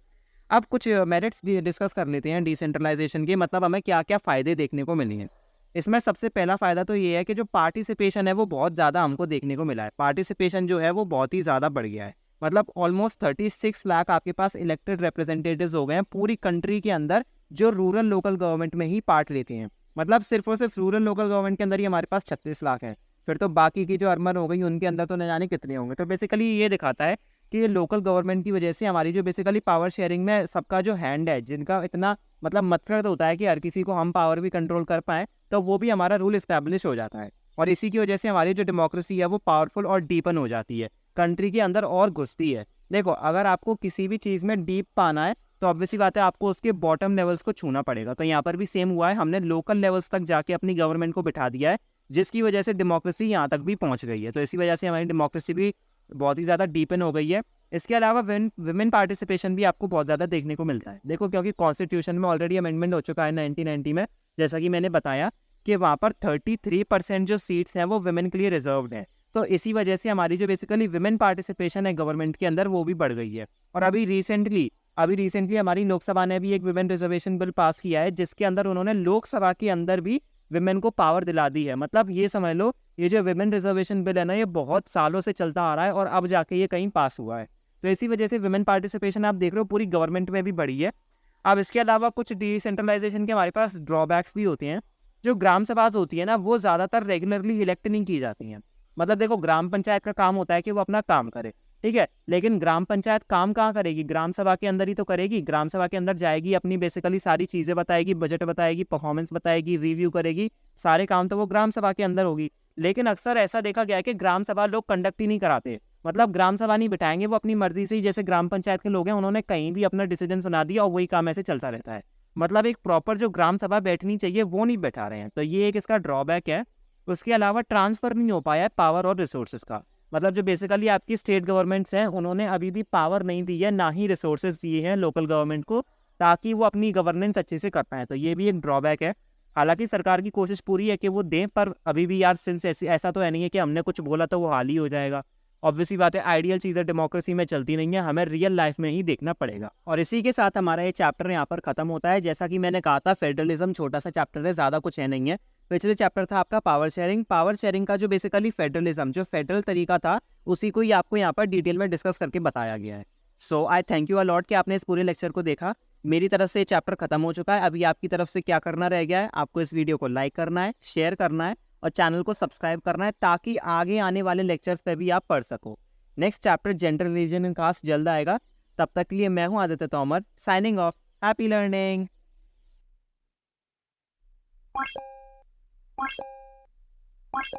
अब कुछ मेरिट्स डिस्कस कर लेते हैं डिसेंट्रलाइजेशन के, मतलब हमें क्या क्या फ़ायदे देखने को मिले हैं। इसमें सबसे पहला फ़ायदा तो ये है कि जो पार्टिसिपेशन है वो बहुत ज़्यादा हमको देखने को मिला है। पार्टिसिपेशन जो है वो बहुत ही ज़्यादा बढ़ गया है। मतलब ऑलमोस्ट 36 लाख आपके पास इलेक्टेड रिप्रेजेंटेटिव्स हो गए हैं पूरी कंट्री के अंदर, जो रूरल लोकल गवर्नमेंट में ही पार्ट लेते हैं। मतलब सिर्फ और सिर्फ रूरल लोकल गवर्नमेंट के अंदर ही हमारे पास 36 लाख हैं। फिर तो बाकी की जो अर्बन हो गई उनके अंदर तो न जाने कितने होंगे। तो बेसिकली ये दिखाता है कि ये लोकल गवर्नमेंट की वजह से हमारी जो बेसिकली पावर शेयरिंग में सबका जो हैंड है, जिनका इतना मतलब मकसद होता है कि हर किसी को हम पावर भी कंट्रोल कर पाएँ, तो वो भी हमारा रूल इस्टेब्लिश हो जाता है। और इसी की वजह से हमारी जो डेमोक्रेसी है वो पावरफुल और डीपन हो जाती है, कंट्री के अंदर और घुसती है। देखो, अगर आपको किसी भी चीज़ में डीप पाना है, तो ऑब्वियसली बात है आपको उसके बॉटम लेवल्स को छूना पड़ेगा। तो यहाँ पर भी सेम हुआ है, हमने लोकल लेवल्स तक जाके अपनी गवर्नमेंट को बिठा दिया है, जिसकी वजह से डेमोक्रेसी यहाँ तक भी पहुँच गई है। तो इसी वजह से हमारी डेमोक्रेसी भी बहुत ही ज़्यादा डीपन हो गई है। इसके अलावा विमेन पार्टिसिपेशन भी आपको बहुत ज़्यादा देखने को मिलता है। देखो, क्योंकि कॉन्स्टिट्यूशन में ऑलरेडी अमेंडमेंट हो चुका है 1990 में, जैसा कि मैंने बताया कि वहाँ पर 33% जो सीट्स हैं वो विमेन के लिए रिजर्व्ड हैं। तो इसी वजह से हमारी जो बेसिकली विमेन पार्टिसिपेशन है गवर्नमेंट के अंदर, वो भी बढ़ गई है। और अभी रिसेंटली हमारी लोकसभा ने भी एक विमेन रिजर्वेशन बिल पास किया है, जिसके अंदर उन्होंने लोकसभा के अंदर भी विमेन को पावर दिला दी है। मतलब ये समझ लो, ये जो विमेन रिजर्वेशन बिल है ना, ये बहुत सालों से चलता आ रहा है और अब जाके ये कहीं पास हुआ है। तो इसी वजह से विमेन पार्टिसिपेशन आप देख रहे हो पूरी गवर्नमेंट में भी बढ़ी है। अब इसके अलावा कुछ डिसेंट्रलाइजेशन के हमारे पास ड्रॉबैक्स भी होते हैं। जो ग्राम सभाज होती है ना, वो ज़्यादातर रेगुलरली इलेक्ट नहीं की जाती हैं। मतलब देखो, ग्राम पंचायत का काम होता है कि वो अपना काम करे, ठीक है, लेकिन ग्राम पंचायत काम कहाँ करेगी? ग्राम सभा के अंदर ही तो करेगी। ग्राम सभा के अंदर जाएगी, अपनी बेसिकली सारी चीज़ें बताएगी, बजट बताएगी, परफॉर्मेंस बताएगी, रिव्यू करेगी, सारे काम तो वो ग्राम सभा के अंदर होगी। लेकिन अक्सर ऐसा देखा गया है कि ग्राम सभा लोग कंडक्ट ही नहीं कराते। मतलब ग्राम सभा नहीं बिठाएंगे, वो अपनी मर्जी से ही, जैसे ग्राम पंचायत के लोग हैं, उन्होंने कहीं भी अपना डिसीजन सुना दिया और वही काम ऐसे चलता रहता है। मतलब एक प्रॉपर जो ग्राम सभा बैठनी चाहिए वो नहीं बैठा रहे हैं, तो ये एक इसका ड्रॉबैक है। उसके अलावा ट्रांसफर नहीं हो पाया है पावर और रिसोर्सेज का। मतलब जो बेसिकली आपकी स्टेट गवर्नमेंट्स हैं, उन्होंने अभी भी पावर नहीं दी है, ना ही रिसोर्सेज दिए हैं लोकल गवर्नमेंट को, ताकि वो अपनी गवर्नेंस अच्छे से कर पाएँ। तो ये भी एक ड्रॉबैक है। हालांकि सरकार की कोशिश पूरी है कि वो दें, पर अभी भी यार सिंस ऐसा तो है नहीं है कि हमने कुछ बोला तो वो हाल ही हो जाएगा। ऑब्वियसली बात है, आइडियल चीज़ें डेमोक्रेसी में चलती नहीं है, हमें रियल लाइफ में ही देखना पड़ेगा। और इसी के साथ हमारा ये चैप्टर यहाँ पर खत्म होता है। जैसा कि मैंने कहा था, फेडरलिज्म छोटा सा चैप्टर है, ज़्यादा कुछ है नहीं है। पिछले चैप्टर था आपका पावर शेयरिंग का जो बेसिकली फेडरलिज्म, जो फेडरल तरीका था, उसी को ही आपको यहाँ पर डिटेल में डिस्कस करके बताया गया है। सो आई थैंक यू अलॉट कि आपने इस पूरे लेक्चर को देखा। मेरी तरफ से चैप्टर खत्म हो चुका है। अभी आपकी तरफ से क्या करना रह गया है, आपको इस वीडियो को लाइक करना है, शेयर करना है और चैनल को सब्सक्राइब करना है, ताकि आगे आने वाले लेक्चर्स पे भी आप पढ़ सको। Next chapter gender, religion and caste जल्द आएगा। तब तक के लिए मैं हूँ Aditya Tomar, signing off. Happy learning. What?